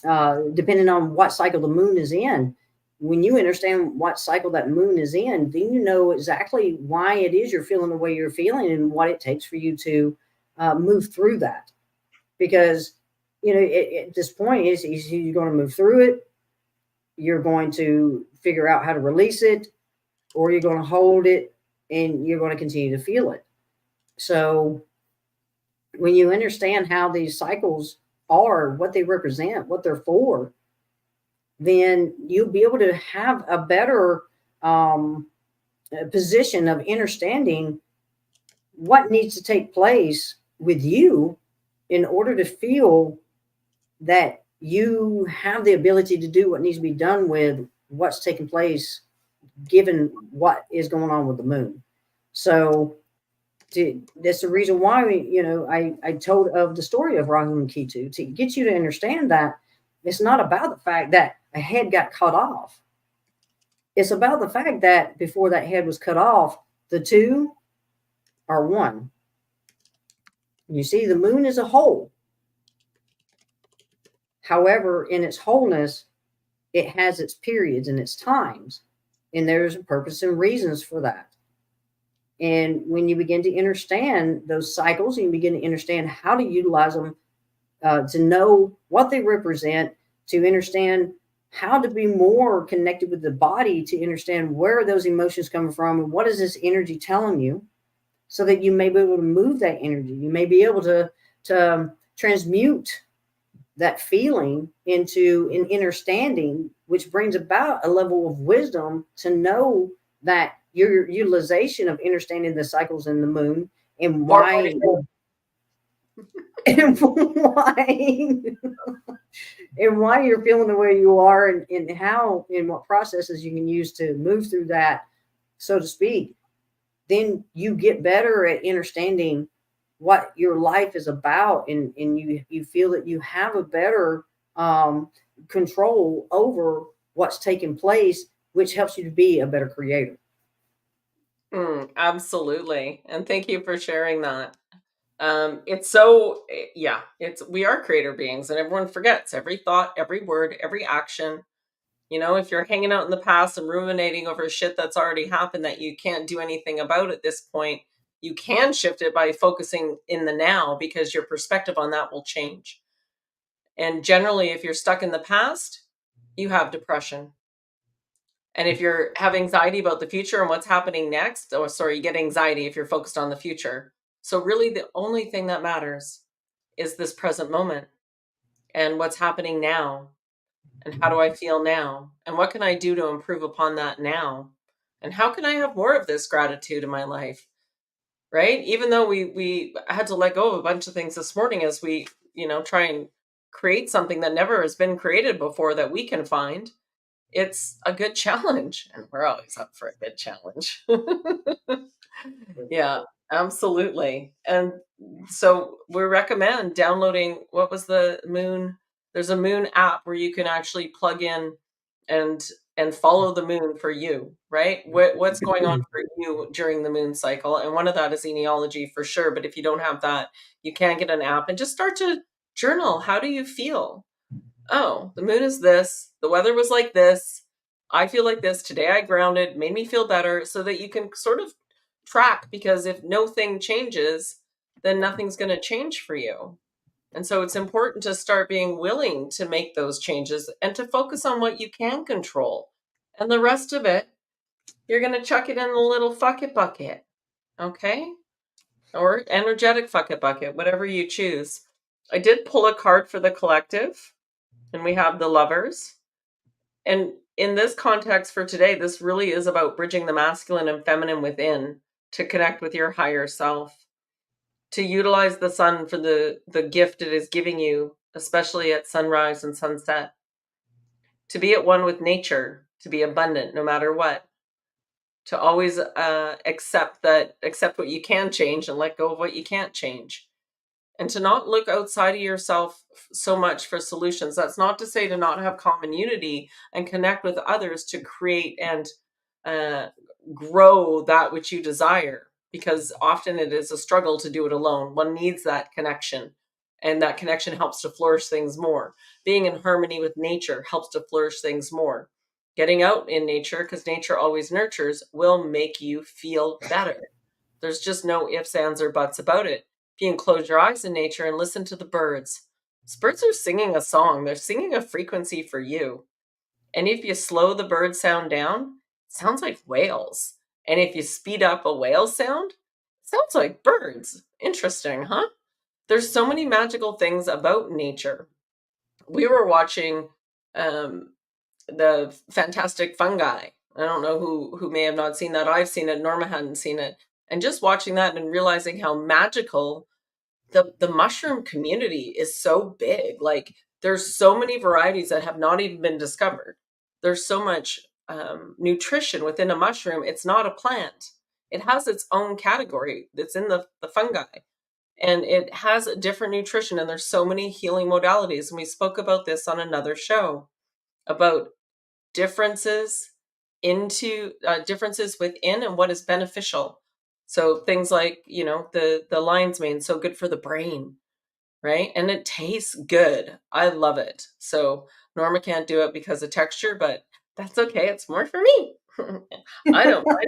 depending on what cycle the moon is in, when you understand what cycle that moon is in, then you know exactly why it is you're feeling the way you're feeling, and what it takes for you to move through that. Because, at this point, is you're going to move through it, you're going to figure out how to release it, or you're going to hold it, and you're going to continue to feel it. So when you understand how these cycles are, what they represent, what they're for, then you'll be able to have a better position of understanding what needs to take place with you, in order to feel that you have the ability to do what needs to be done with what's taking place, given what is going on with the moon. So that's the reason why I told of the story of Rahu and Ketu, to get you to understand that it's not about the fact that a head got cut off. It's about the fact that before that head was cut off, the two are one. You see, the moon is a whole. However, in its wholeness, it has its periods and its times, and there's a purpose and reasons for that. And when you begin to understand those cycles, and you begin to understand how to utilize them, to know what they represent, to understand how to be more connected with the body, to understand where those emotions come from, and what is this energy telling you, so that you may be able to move that energy. You may be able to transmute that feeling into an understanding, which brings about a level of wisdom to know that your utilization of understanding the cycles in the moon, and why and why and why you're feeling the way you are, and how and what processes you can use to move through that, so to speak. Then you get better at understanding what your life is about, and you feel that you have a better control over what's taking place, which helps you to be a better creator. Absolutely. And thank you for sharing that. It's so, yeah, we are creator beings, and everyone forgets every thought, every word, every action. If you're hanging out in the past and ruminating over shit that's already happened that you can't do anything about at this point, you can shift it by focusing in the now, because your perspective on that will change. And generally, if you're stuck in the past, you have depression. And if you have anxiety about the future and what's happening next, or sorry, you get anxiety if you're focused on the future. So really the only thing that matters is this present moment and what's happening now and how do I feel now and what can I do to improve upon that now? And how can I have more of this gratitude in my life? Right? Even though we had to let go of a bunch of things this morning as we, try and create something that never has been created before that we can find, it's a good challenge, and we're always up for a good challenge. Yeah, absolutely. And so we recommend downloading, what was the moon? There's a moon app where you can actually plug in and follow the moon for you, right? What's going on for you during the moon cycle? And one of that is genealogy for sure. But if you don't have that, you can get an app and just start to journal. How do you feel? Oh, the moon is this. The weather was like this. I feel like this. Today I grounded, made me feel better, so that you can sort of track, because if no thing changes, then nothing's going to change for you. And so it's important to start being willing to make those changes and to focus on what you can control. And the rest of it, you're going to chuck it in the little fuck it bucket. Okay? Or energetic fuck it bucket, whatever you choose. I did pull a card for the collective, and we have the lovers. And in this context for today, this really is about bridging the masculine and feminine within to connect with your higher self, to utilize the sun for the gift it is giving you, especially at sunrise and sunset, to be at one with nature, to be abundant no matter what, to always accept what you can change and let go of what you can't change, and to not look outside of yourself so much for solutions. That's not to say to not have common unity and connect with others to create and uh, grow that which you desire, because often it is a struggle to do it alone. One needs that connection, and that connection helps to flourish things more. Being in harmony with nature helps to flourish things more. Getting out in nature, because nature always nurtures, will make you feel better. There's just no ifs, ands, or buts about it. If you can close your eyes in nature and listen to the birds, these birds are singing a song. They're singing a frequency for you. And if you slow the bird sound down, it sounds like whales. And if you speed up a whale sound, it sounds like birds. Interesting, huh? There's so many magical things about nature. We were watching um, the Fantastic Fungi. I don't know who may have not seen that. I've seen it. Norma hadn't seen it. And just watching that and realizing how magical the mushroom community is, so big. Like, there's so many varieties that have not even been discovered. There's so much nutrition within a mushroom. It's not a plant. It has its own category that's in the fungi. And it has a different nutrition, and there's so many healing modalities. And we spoke about this on another show about differences differences within and what is beneficial. So things like, the lion's mane, so good for the brain, right? And it tastes good. I love it. So Norma can't do it because of texture, but that's okay. It's more for me. I don't mind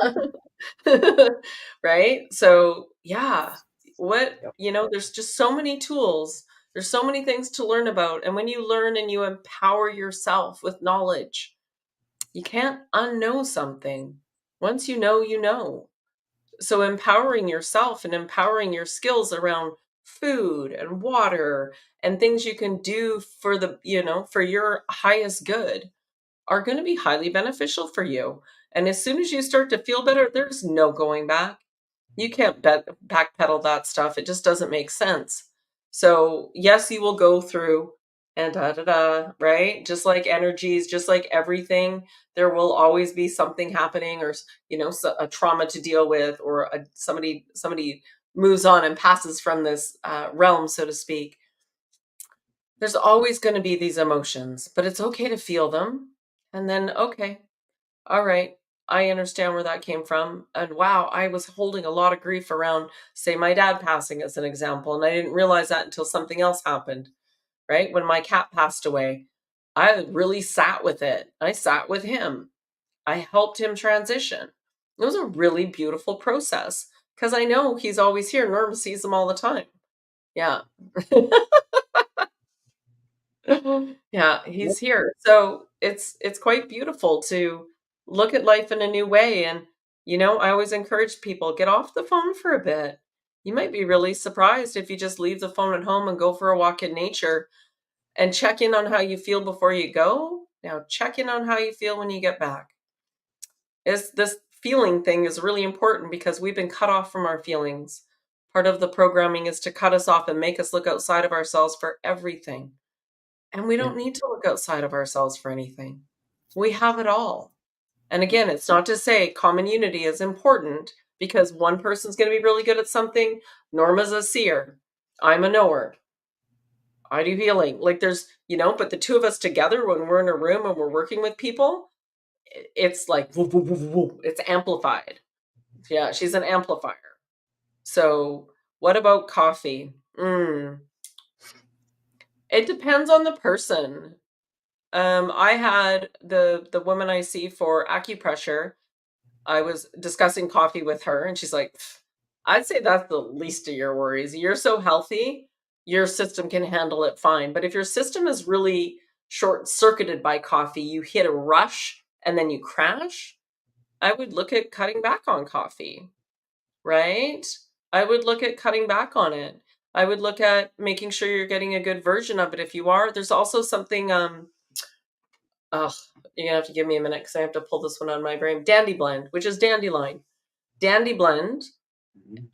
at all. Right? So yeah, there's just so many tools. There's so many things to learn about. And when you learn and you empower yourself with knowledge, you can't unknow something. Once you know, you know. So empowering yourself and empowering your skills around food and water and things you can do for for your highest good are going to be highly beneficial for you. And as soon as you start to feel better, there's no going back. You can't backpedal that stuff. It just doesn't make sense. So yes, you will go through and da da da, right? Just like energies, just like everything, there will always be something happening, or a trauma to deal with, or somebody moves on and passes from this realm, so to speak. There's always going to be these emotions, but it's okay to feel them, and then okay, all right, I understand where that came from. And wow, I was holding a lot of grief around, say, my dad passing as an example. And I didn't realize that until something else happened, right? When my cat passed away, I really sat with it. I sat with him. I helped him transition. It was a really beautiful process because I know he's always here. Norma sees him all the time. Yeah. Yeah, Yep. he's here. So it's quite beautiful to look at life in a new way. And I always encourage people, get off the phone for a bit. You might be really surprised if you just leave the phone at home and go for a walk in nature and check in on how you feel before you go. Now check in on how you feel when you get back. This feeling thing is really important because we've been cut off from our feelings. Part of the programming is to cut us off and make us look outside of ourselves for everything. And we don't Yep. need to look outside of ourselves for anything. We have it all. And again, it's not to say common unity is important because one person's going to be really good at something. Norma's a seer. I'm a knower. I do healing. Like but the two of us together when we're in a room and we're working with people, it's like woo, woo, woo, woo, woo. It's amplified. Yeah, she's an amplifier. So, what about coffee? It depends on the person. I had the woman I see for acupressure. I was discussing coffee with her, and she's like, "Pff, I'd say that's the least of your worries. You're so healthy, your system can handle it fine. But if your system is really short circuited by coffee, you hit a rush and then you crash, I would look at cutting back on coffee, right? I would look at cutting back on it. I would look at making sure you're getting a good version of it. If you are, there's also something ugh, you're gonna have to give me a minute because I have to pull this one out of my brain. Dandy blend, which is dandelion. Dandy blend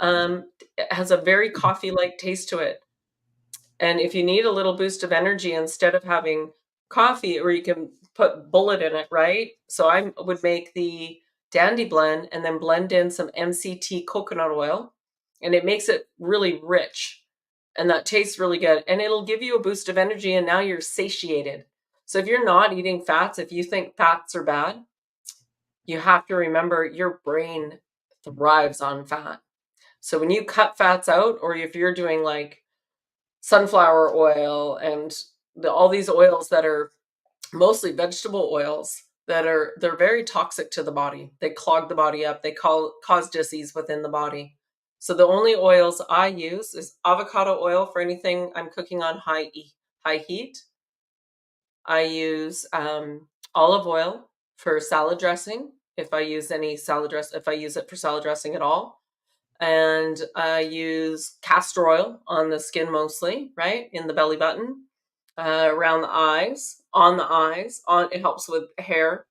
has a very coffee-like taste to it. And if you need a little boost of energy instead of having coffee, or you can put bullet in it, right? So I would make the dandy blend and then blend in some MCT coconut oil, and it makes it really rich. And that tastes really good. And it'll give you a boost of energy, and now you're satiated. So if you're not eating fats, if you think fats are bad, you have to remember your brain thrives on fat. So when you cut fats out, or if you're doing like sunflower oil and all these oils that are mostly vegetable oils they're very toxic to the body. They clog the body up. They cause disease within the body. So the only oils I use is avocado oil for anything I'm cooking on high heat. I use olive oil for salad dressing. If I use any salad dress, if I use it for salad dressing at all, and I use castor oil on the skin mostly, right in the belly button, around the eyes, on the eyes. On it helps with hair,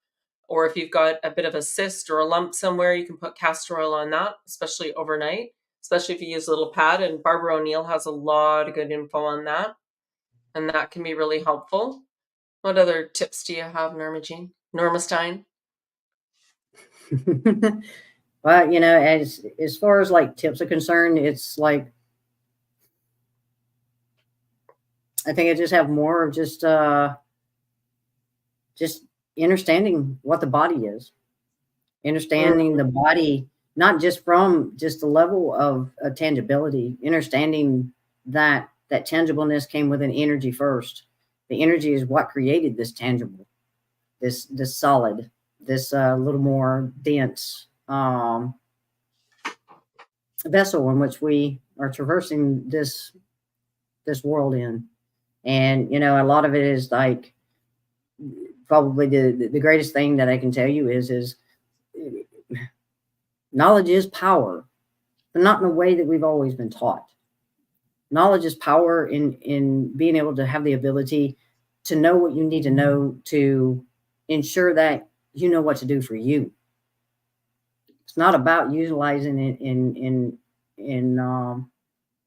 or if you've got a bit of a cyst or a lump somewhere, you can put castor oil on that, especially overnight. Especially if you use a little pad. And Barbara O'Neill has a lot of good info on that, and that can be really helpful. What other tips do you have, Norma Jean? Norma Stein? Well, as far as like tips are concerned, it's like I think I just have more of just understanding what the body is, understanding Mm, the body, not just from just the level of tangibility, understanding that tangibleness came with an energy first. The energy is what created this tangible, this solid, this little more dense vessel in which we are traversing this world in. And a lot of it is like probably the greatest thing that I can tell you is knowledge is power, but not in a way that we've always been taught. Knowledge is power in being able to have the ability to know what you need to know to ensure that you know what to do for you. It's not about utilizing it in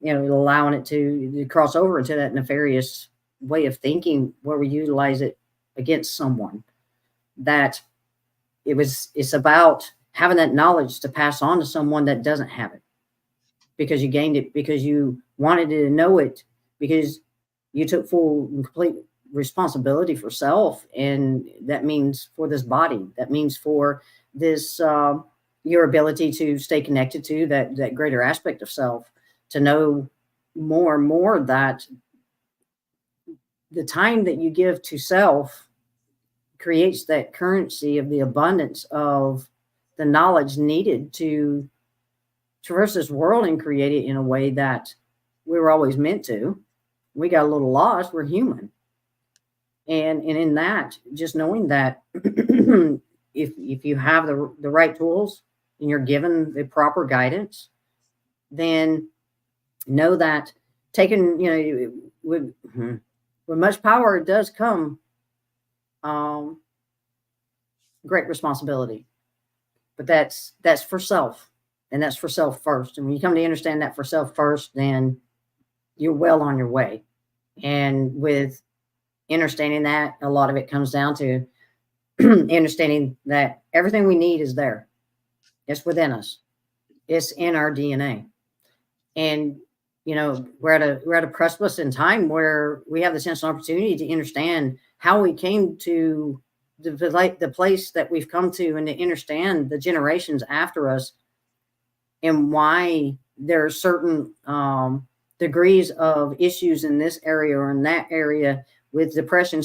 allowing it to cross over into that nefarious way of thinking where we utilize it against someone. That it's about having that knowledge to pass on to someone that doesn't have it, because you gained it, because you wanted to know it, because you took full and complete responsibility for self, and that means for this body, that means for this your ability to stay connected to that greater aspect of self, to know more and more that the time that you give to self creates that currency of the abundance of the knowledge needed to traverse this world and create it in a way that we were always meant to. We got a little lost. We're human. And in that, just knowing that if you have the right tools and you're given the proper guidance, then know that taking, with much power does come um, great responsibility. But that's for self, and that's for self first. And when you come to understand that for self first, then you're well on your way. And with understanding that, a lot of it comes down to understanding that everything we need is there. It's within us. It's in our DNA. And we're at a precipice in time where we have the chance and opportunity to understand how we came to the place that we've come to, and to understand the generations after us, and why there are certain degrees of issues in this area or in that area, with depression,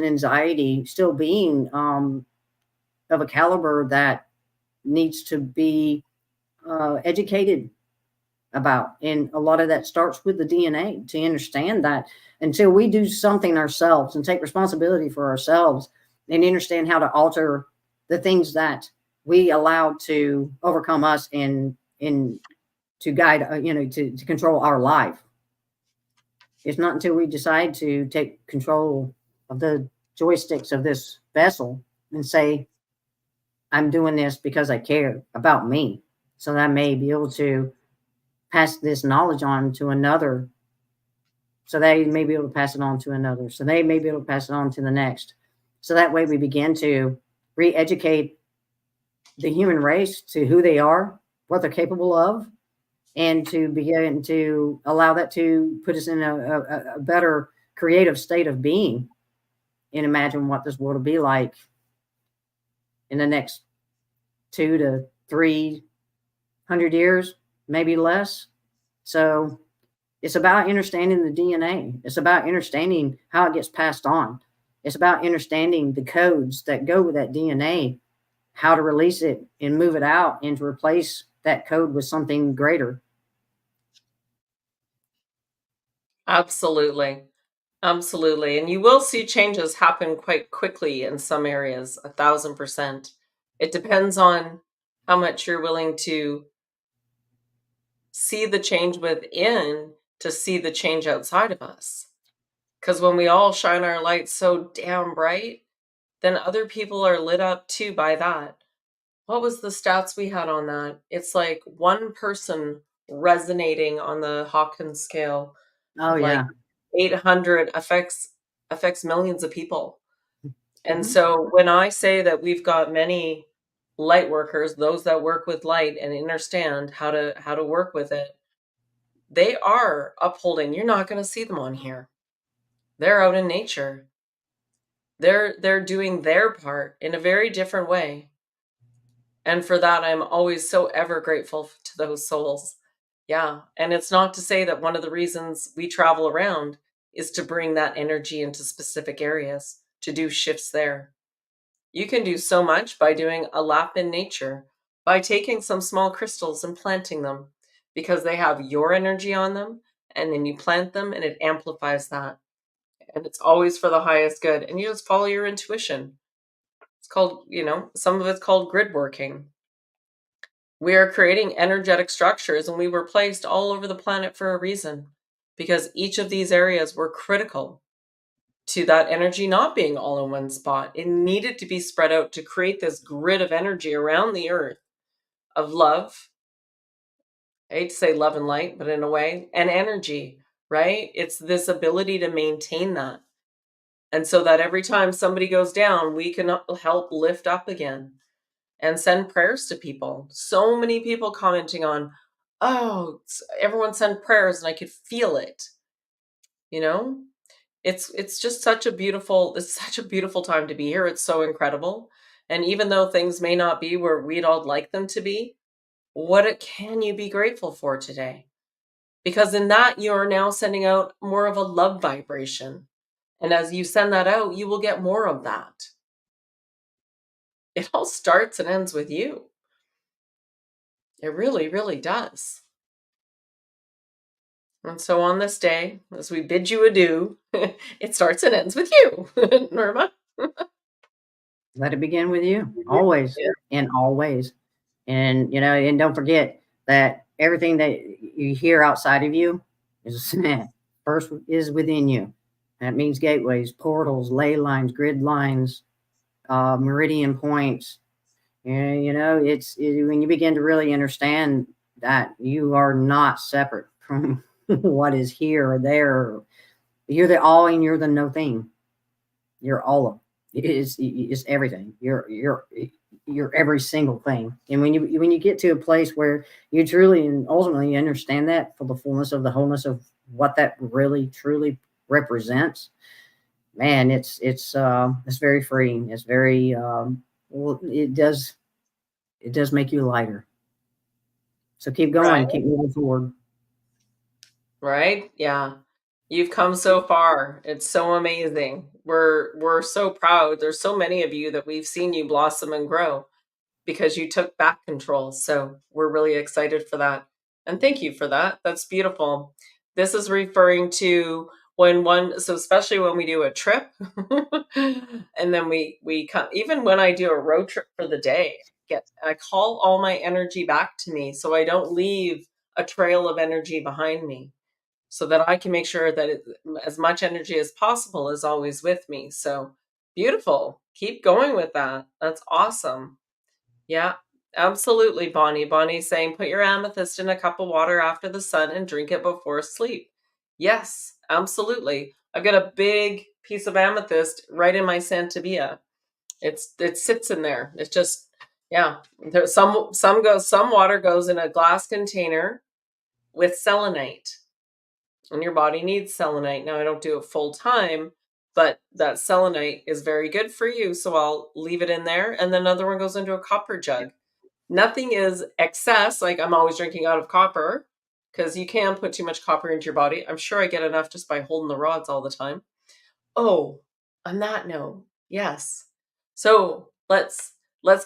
anxiety still being of a caliber that needs to be educated about. And a lot of that starts with the DNA, to understand that until we do something ourselves and take responsibility for ourselves, and understand how to alter the things that we allow to overcome us, and to guide, to control our life. It's not until we decide to take control of the joysticks of this vessel and say, I'm doing this because I care about me, so that I may be able to pass this knowledge on to another, so they may be able to pass it on to another, so they may be able to pass it on to the next. So that way we begin to re-educate the human race to who they are, what they're capable of, and to begin to allow that to put us in a better creative state of being, and imagine what this world will be like in the next 2 to 300 years, maybe less. So it's about understanding the DNA. It's about understanding how it gets passed on. It's about understanding the codes that go with that DNA, how to release it and move it out, and to replace that code with something greater. Absolutely. Absolutely. And you will see changes happen quite quickly in some areas, 1,000%. It depends on how much you're willing to see the change within to see the change outside of us. Because when we all shine our light so damn bright, then other people are lit up too by that. What was the stats we had on that? It's like one person resonating on the Hawkins scale Oh of like yeah. 800 affects millions of people. And Hmm. so when I say that we've got many light workers, those that work with light and understand how to work with it, they are upholding. You're not going to see them on here. They're out in nature. They're doing their part in a very different way. And for that I'm always so ever grateful to those souls. Yeah, and it's not to say that one of the reasons we travel around is to bring that energy into specific areas, to do shifts there. You can do so much by doing a lap in nature, by taking some small crystals and planting them, because they have your energy on them, and then you plant them and it amplifies that. And it's always for the highest good. And you just follow your intuition. It's called, some of it's called grid working. We are creating energetic structures, and we were placed all over the planet for a reason, because each of these areas were critical to that energy not being all in one spot. It needed to be spread out to create this grid of energy around the earth of love. I hate to say love and light, but in a way, and energy, right? It's this ability to maintain that. And so that every time somebody goes down, we can help lift up again and send prayers to people. So many people commenting on, oh, everyone send prayers, and I could feel it. You know, it's just such a beautiful time to be here. It's so incredible. And even though things may not be where we'd all like them to be, can you be grateful for today? Because in that, you're now sending out more of a love vibration. And as you send that out, you will get more of that. It all starts and ends with you. It really, really does. And so on this day, as we bid you adieu, it starts and ends with you, Norma. Let it begin with you, always, Yeah. in all ways. And, and don't forget that everything that you hear outside of you is first is within you. That means gateways, portals, ley lines, grid lines, meridian points. And, when you begin to really understand that you are not separate from what is here or there. You're the all and you're the no thing. You're all of it. It's everything. You're every single thing. And when you get to a place where you truly and ultimately understand that for the fullness of the wholeness of what that really truly represents, man, it's very freeing. It's very well, it does make you lighter. So keep Right. going, keep moving forward. Right? Yeah. You've come so far. It's so amazing. We're so proud. There's so many of you that we've seen you blossom and grow because you took back control. So we're really excited for that. And thank you for that. That's beautiful. This is referring to when one, so especially when we do a trip and then we come, even when I do a road trip for the day, I call all my energy back to me so I don't leave a trail of energy behind me so that I can make sure that as much energy as possible is always with me. So beautiful. Keep going with that. That's awesome. Yeah, absolutely, Bonnie. Bonnie's saying put your amethyst in a cup of water after the sun and drink it before sleep. Yes, absolutely. I've got a big piece of amethyst right in my Santabia. It sits in there. It's just yeah. There's some water goes in a glass container with selenite, and your body needs selenite. Now I don't do it full time, but that selenite is very good for you. So I'll leave it in there, and then another one goes into a copper jug. Nothing is excess. Like I'm always drinking out of copper because you can put too much copper into your body. I'm sure I get enough just by holding the rods all the time. Oh, on that note, yes. So let's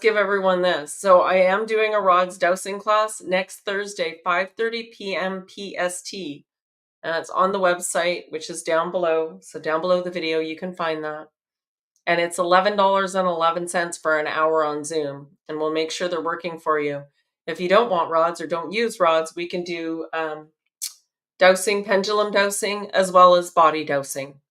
give everyone this. So I am doing a rods dowsing class next Thursday, 5:30 p.m. PST. And it's on the website, which is down below. So down below the video, you can find that. And it's $11.11 for an hour on Zoom. And we'll make sure they're working for you. If you don't want rods or don't use rods, we can do dowsing, pendulum dowsing, as well as body dowsing.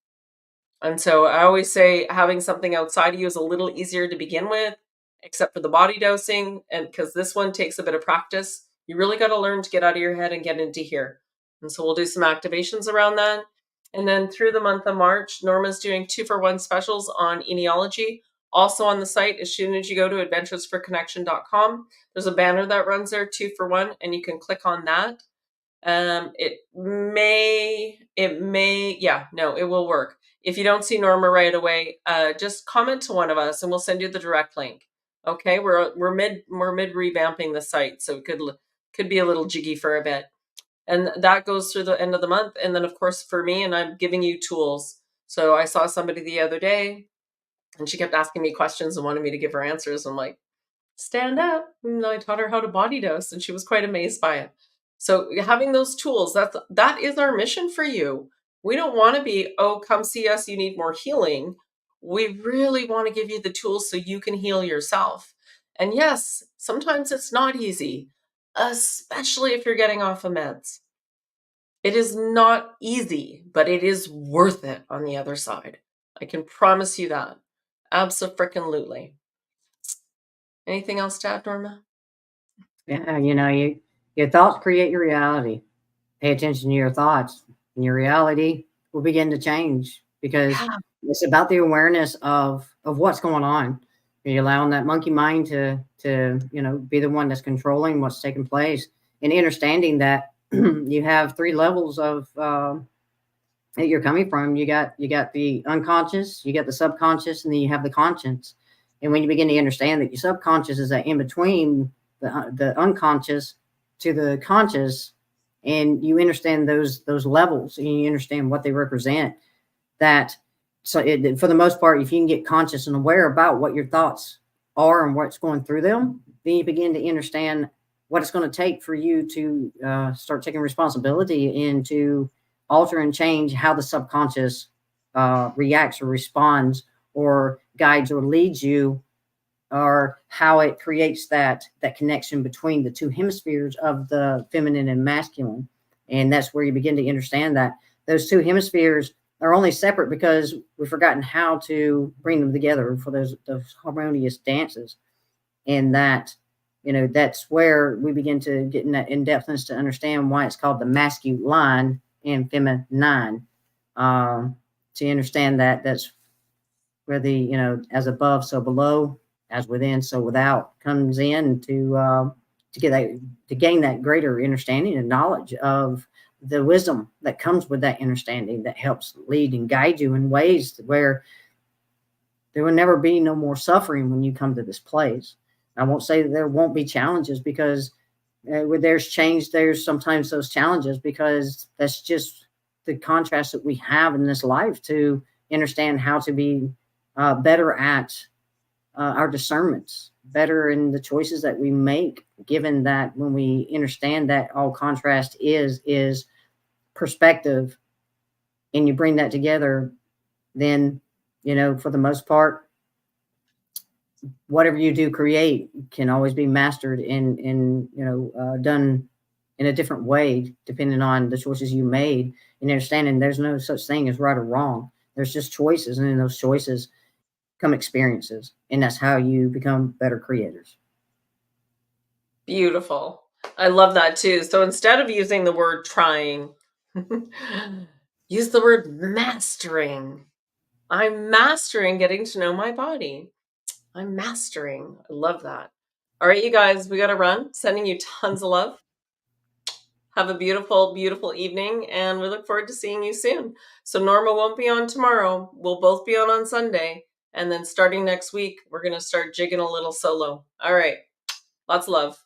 And so I always say having something outside of you is a little easier to begin with, except for the body dosing. And because this one takes a bit of practice, you really got to learn to get out of your head and get into here. And so we'll do some activations around that. And then through the month of March, Norma's doing 2-for-1 specials on enealogy. Also on the site, as soon as you go to adventuresforconnection.com, there's a banner that runs there, 2-for-1, and you can click on that. It will work. If you don't see Norma right away, just comment to one of us and we'll send you the direct link. Okay, we're mid revamping the site, so it could be a little jiggy for a bit. And that goes through the end of the month. And then of course for me, and I'm giving you tools. So I saw somebody the other day and she kept asking me questions and wanted me to give her answers. I'm like, stand up. And I taught her how to body dose, and she was quite amazed by it. So having those tools, that is our mission for you. We don't want to be, oh, come see us, you need more healing. We really want to give you the tools so you can heal yourself. And yes, sometimes it's not easy, especially if you're getting off of meds. It is not easy, but it is worth it on the other side. I can promise you that. Absolutely. Anything else to add, Norma? Yeah, your thoughts create your reality. Pay attention to your thoughts, and your reality will begin to change because Yeah. it's about the awareness of what's going on. You're allowing that monkey mind to be the one that's controlling what's taking place, and understanding that you have three levels of that you're coming from. You got the unconscious, you got the subconscious, and then you have the conscience. And when you begin to understand that your subconscious is that in between the unconscious to the conscious, and you understand those levels, and you understand what they represent, that for the most part, if you can get conscious and aware about what your thoughts are and what's going through them, then you begin to understand what it's going to take for you to start taking responsibility and to alter and change how the subconscious reacts or responds or guides or leads you, or how it creates that connection between the two hemispheres of the feminine and masculine. And that's where you begin to understand that those two hemispheres are only separate because we've forgotten how to bring them together for those harmonious dances. And that, that's where we begin to get in that in-depthness to understand why it's called the masculine and feminine. um, to understand that that's where the, as above so below, as within so without comes in to get that, to gain that greater understanding and knowledge of the wisdom that comes with that understanding, that helps lead and guide you in ways where there will never be no more suffering when you come to this place. I won't say that there won't be challenges, because where there's change, there's sometimes those challenges, because that's just the contrast that we have in this life, to understand how to be better at our discernments, better in the choices that we make, given that when we understand that all contrast is perspective, and you bring that together, then, for the most part, whatever you do create can always be mastered done in a different way, depending on the choices you made, and understanding there's no such thing as right or wrong. There's just choices, and in those choices come experiences, and that's how you become better creators. Beautiful. I love that too. So instead of using the word trying, use the word mastering. I'm mastering getting to know my body. I'm mastering. I love that. All right, you guys, we got to run. Sending you tons of love. Have a beautiful, beautiful evening, and we look forward to seeing you soon. So, Norma won't be on tomorrow. We'll both be on Sunday. And then starting next week, we're going to start jigging a little solo. All right. Lots of love.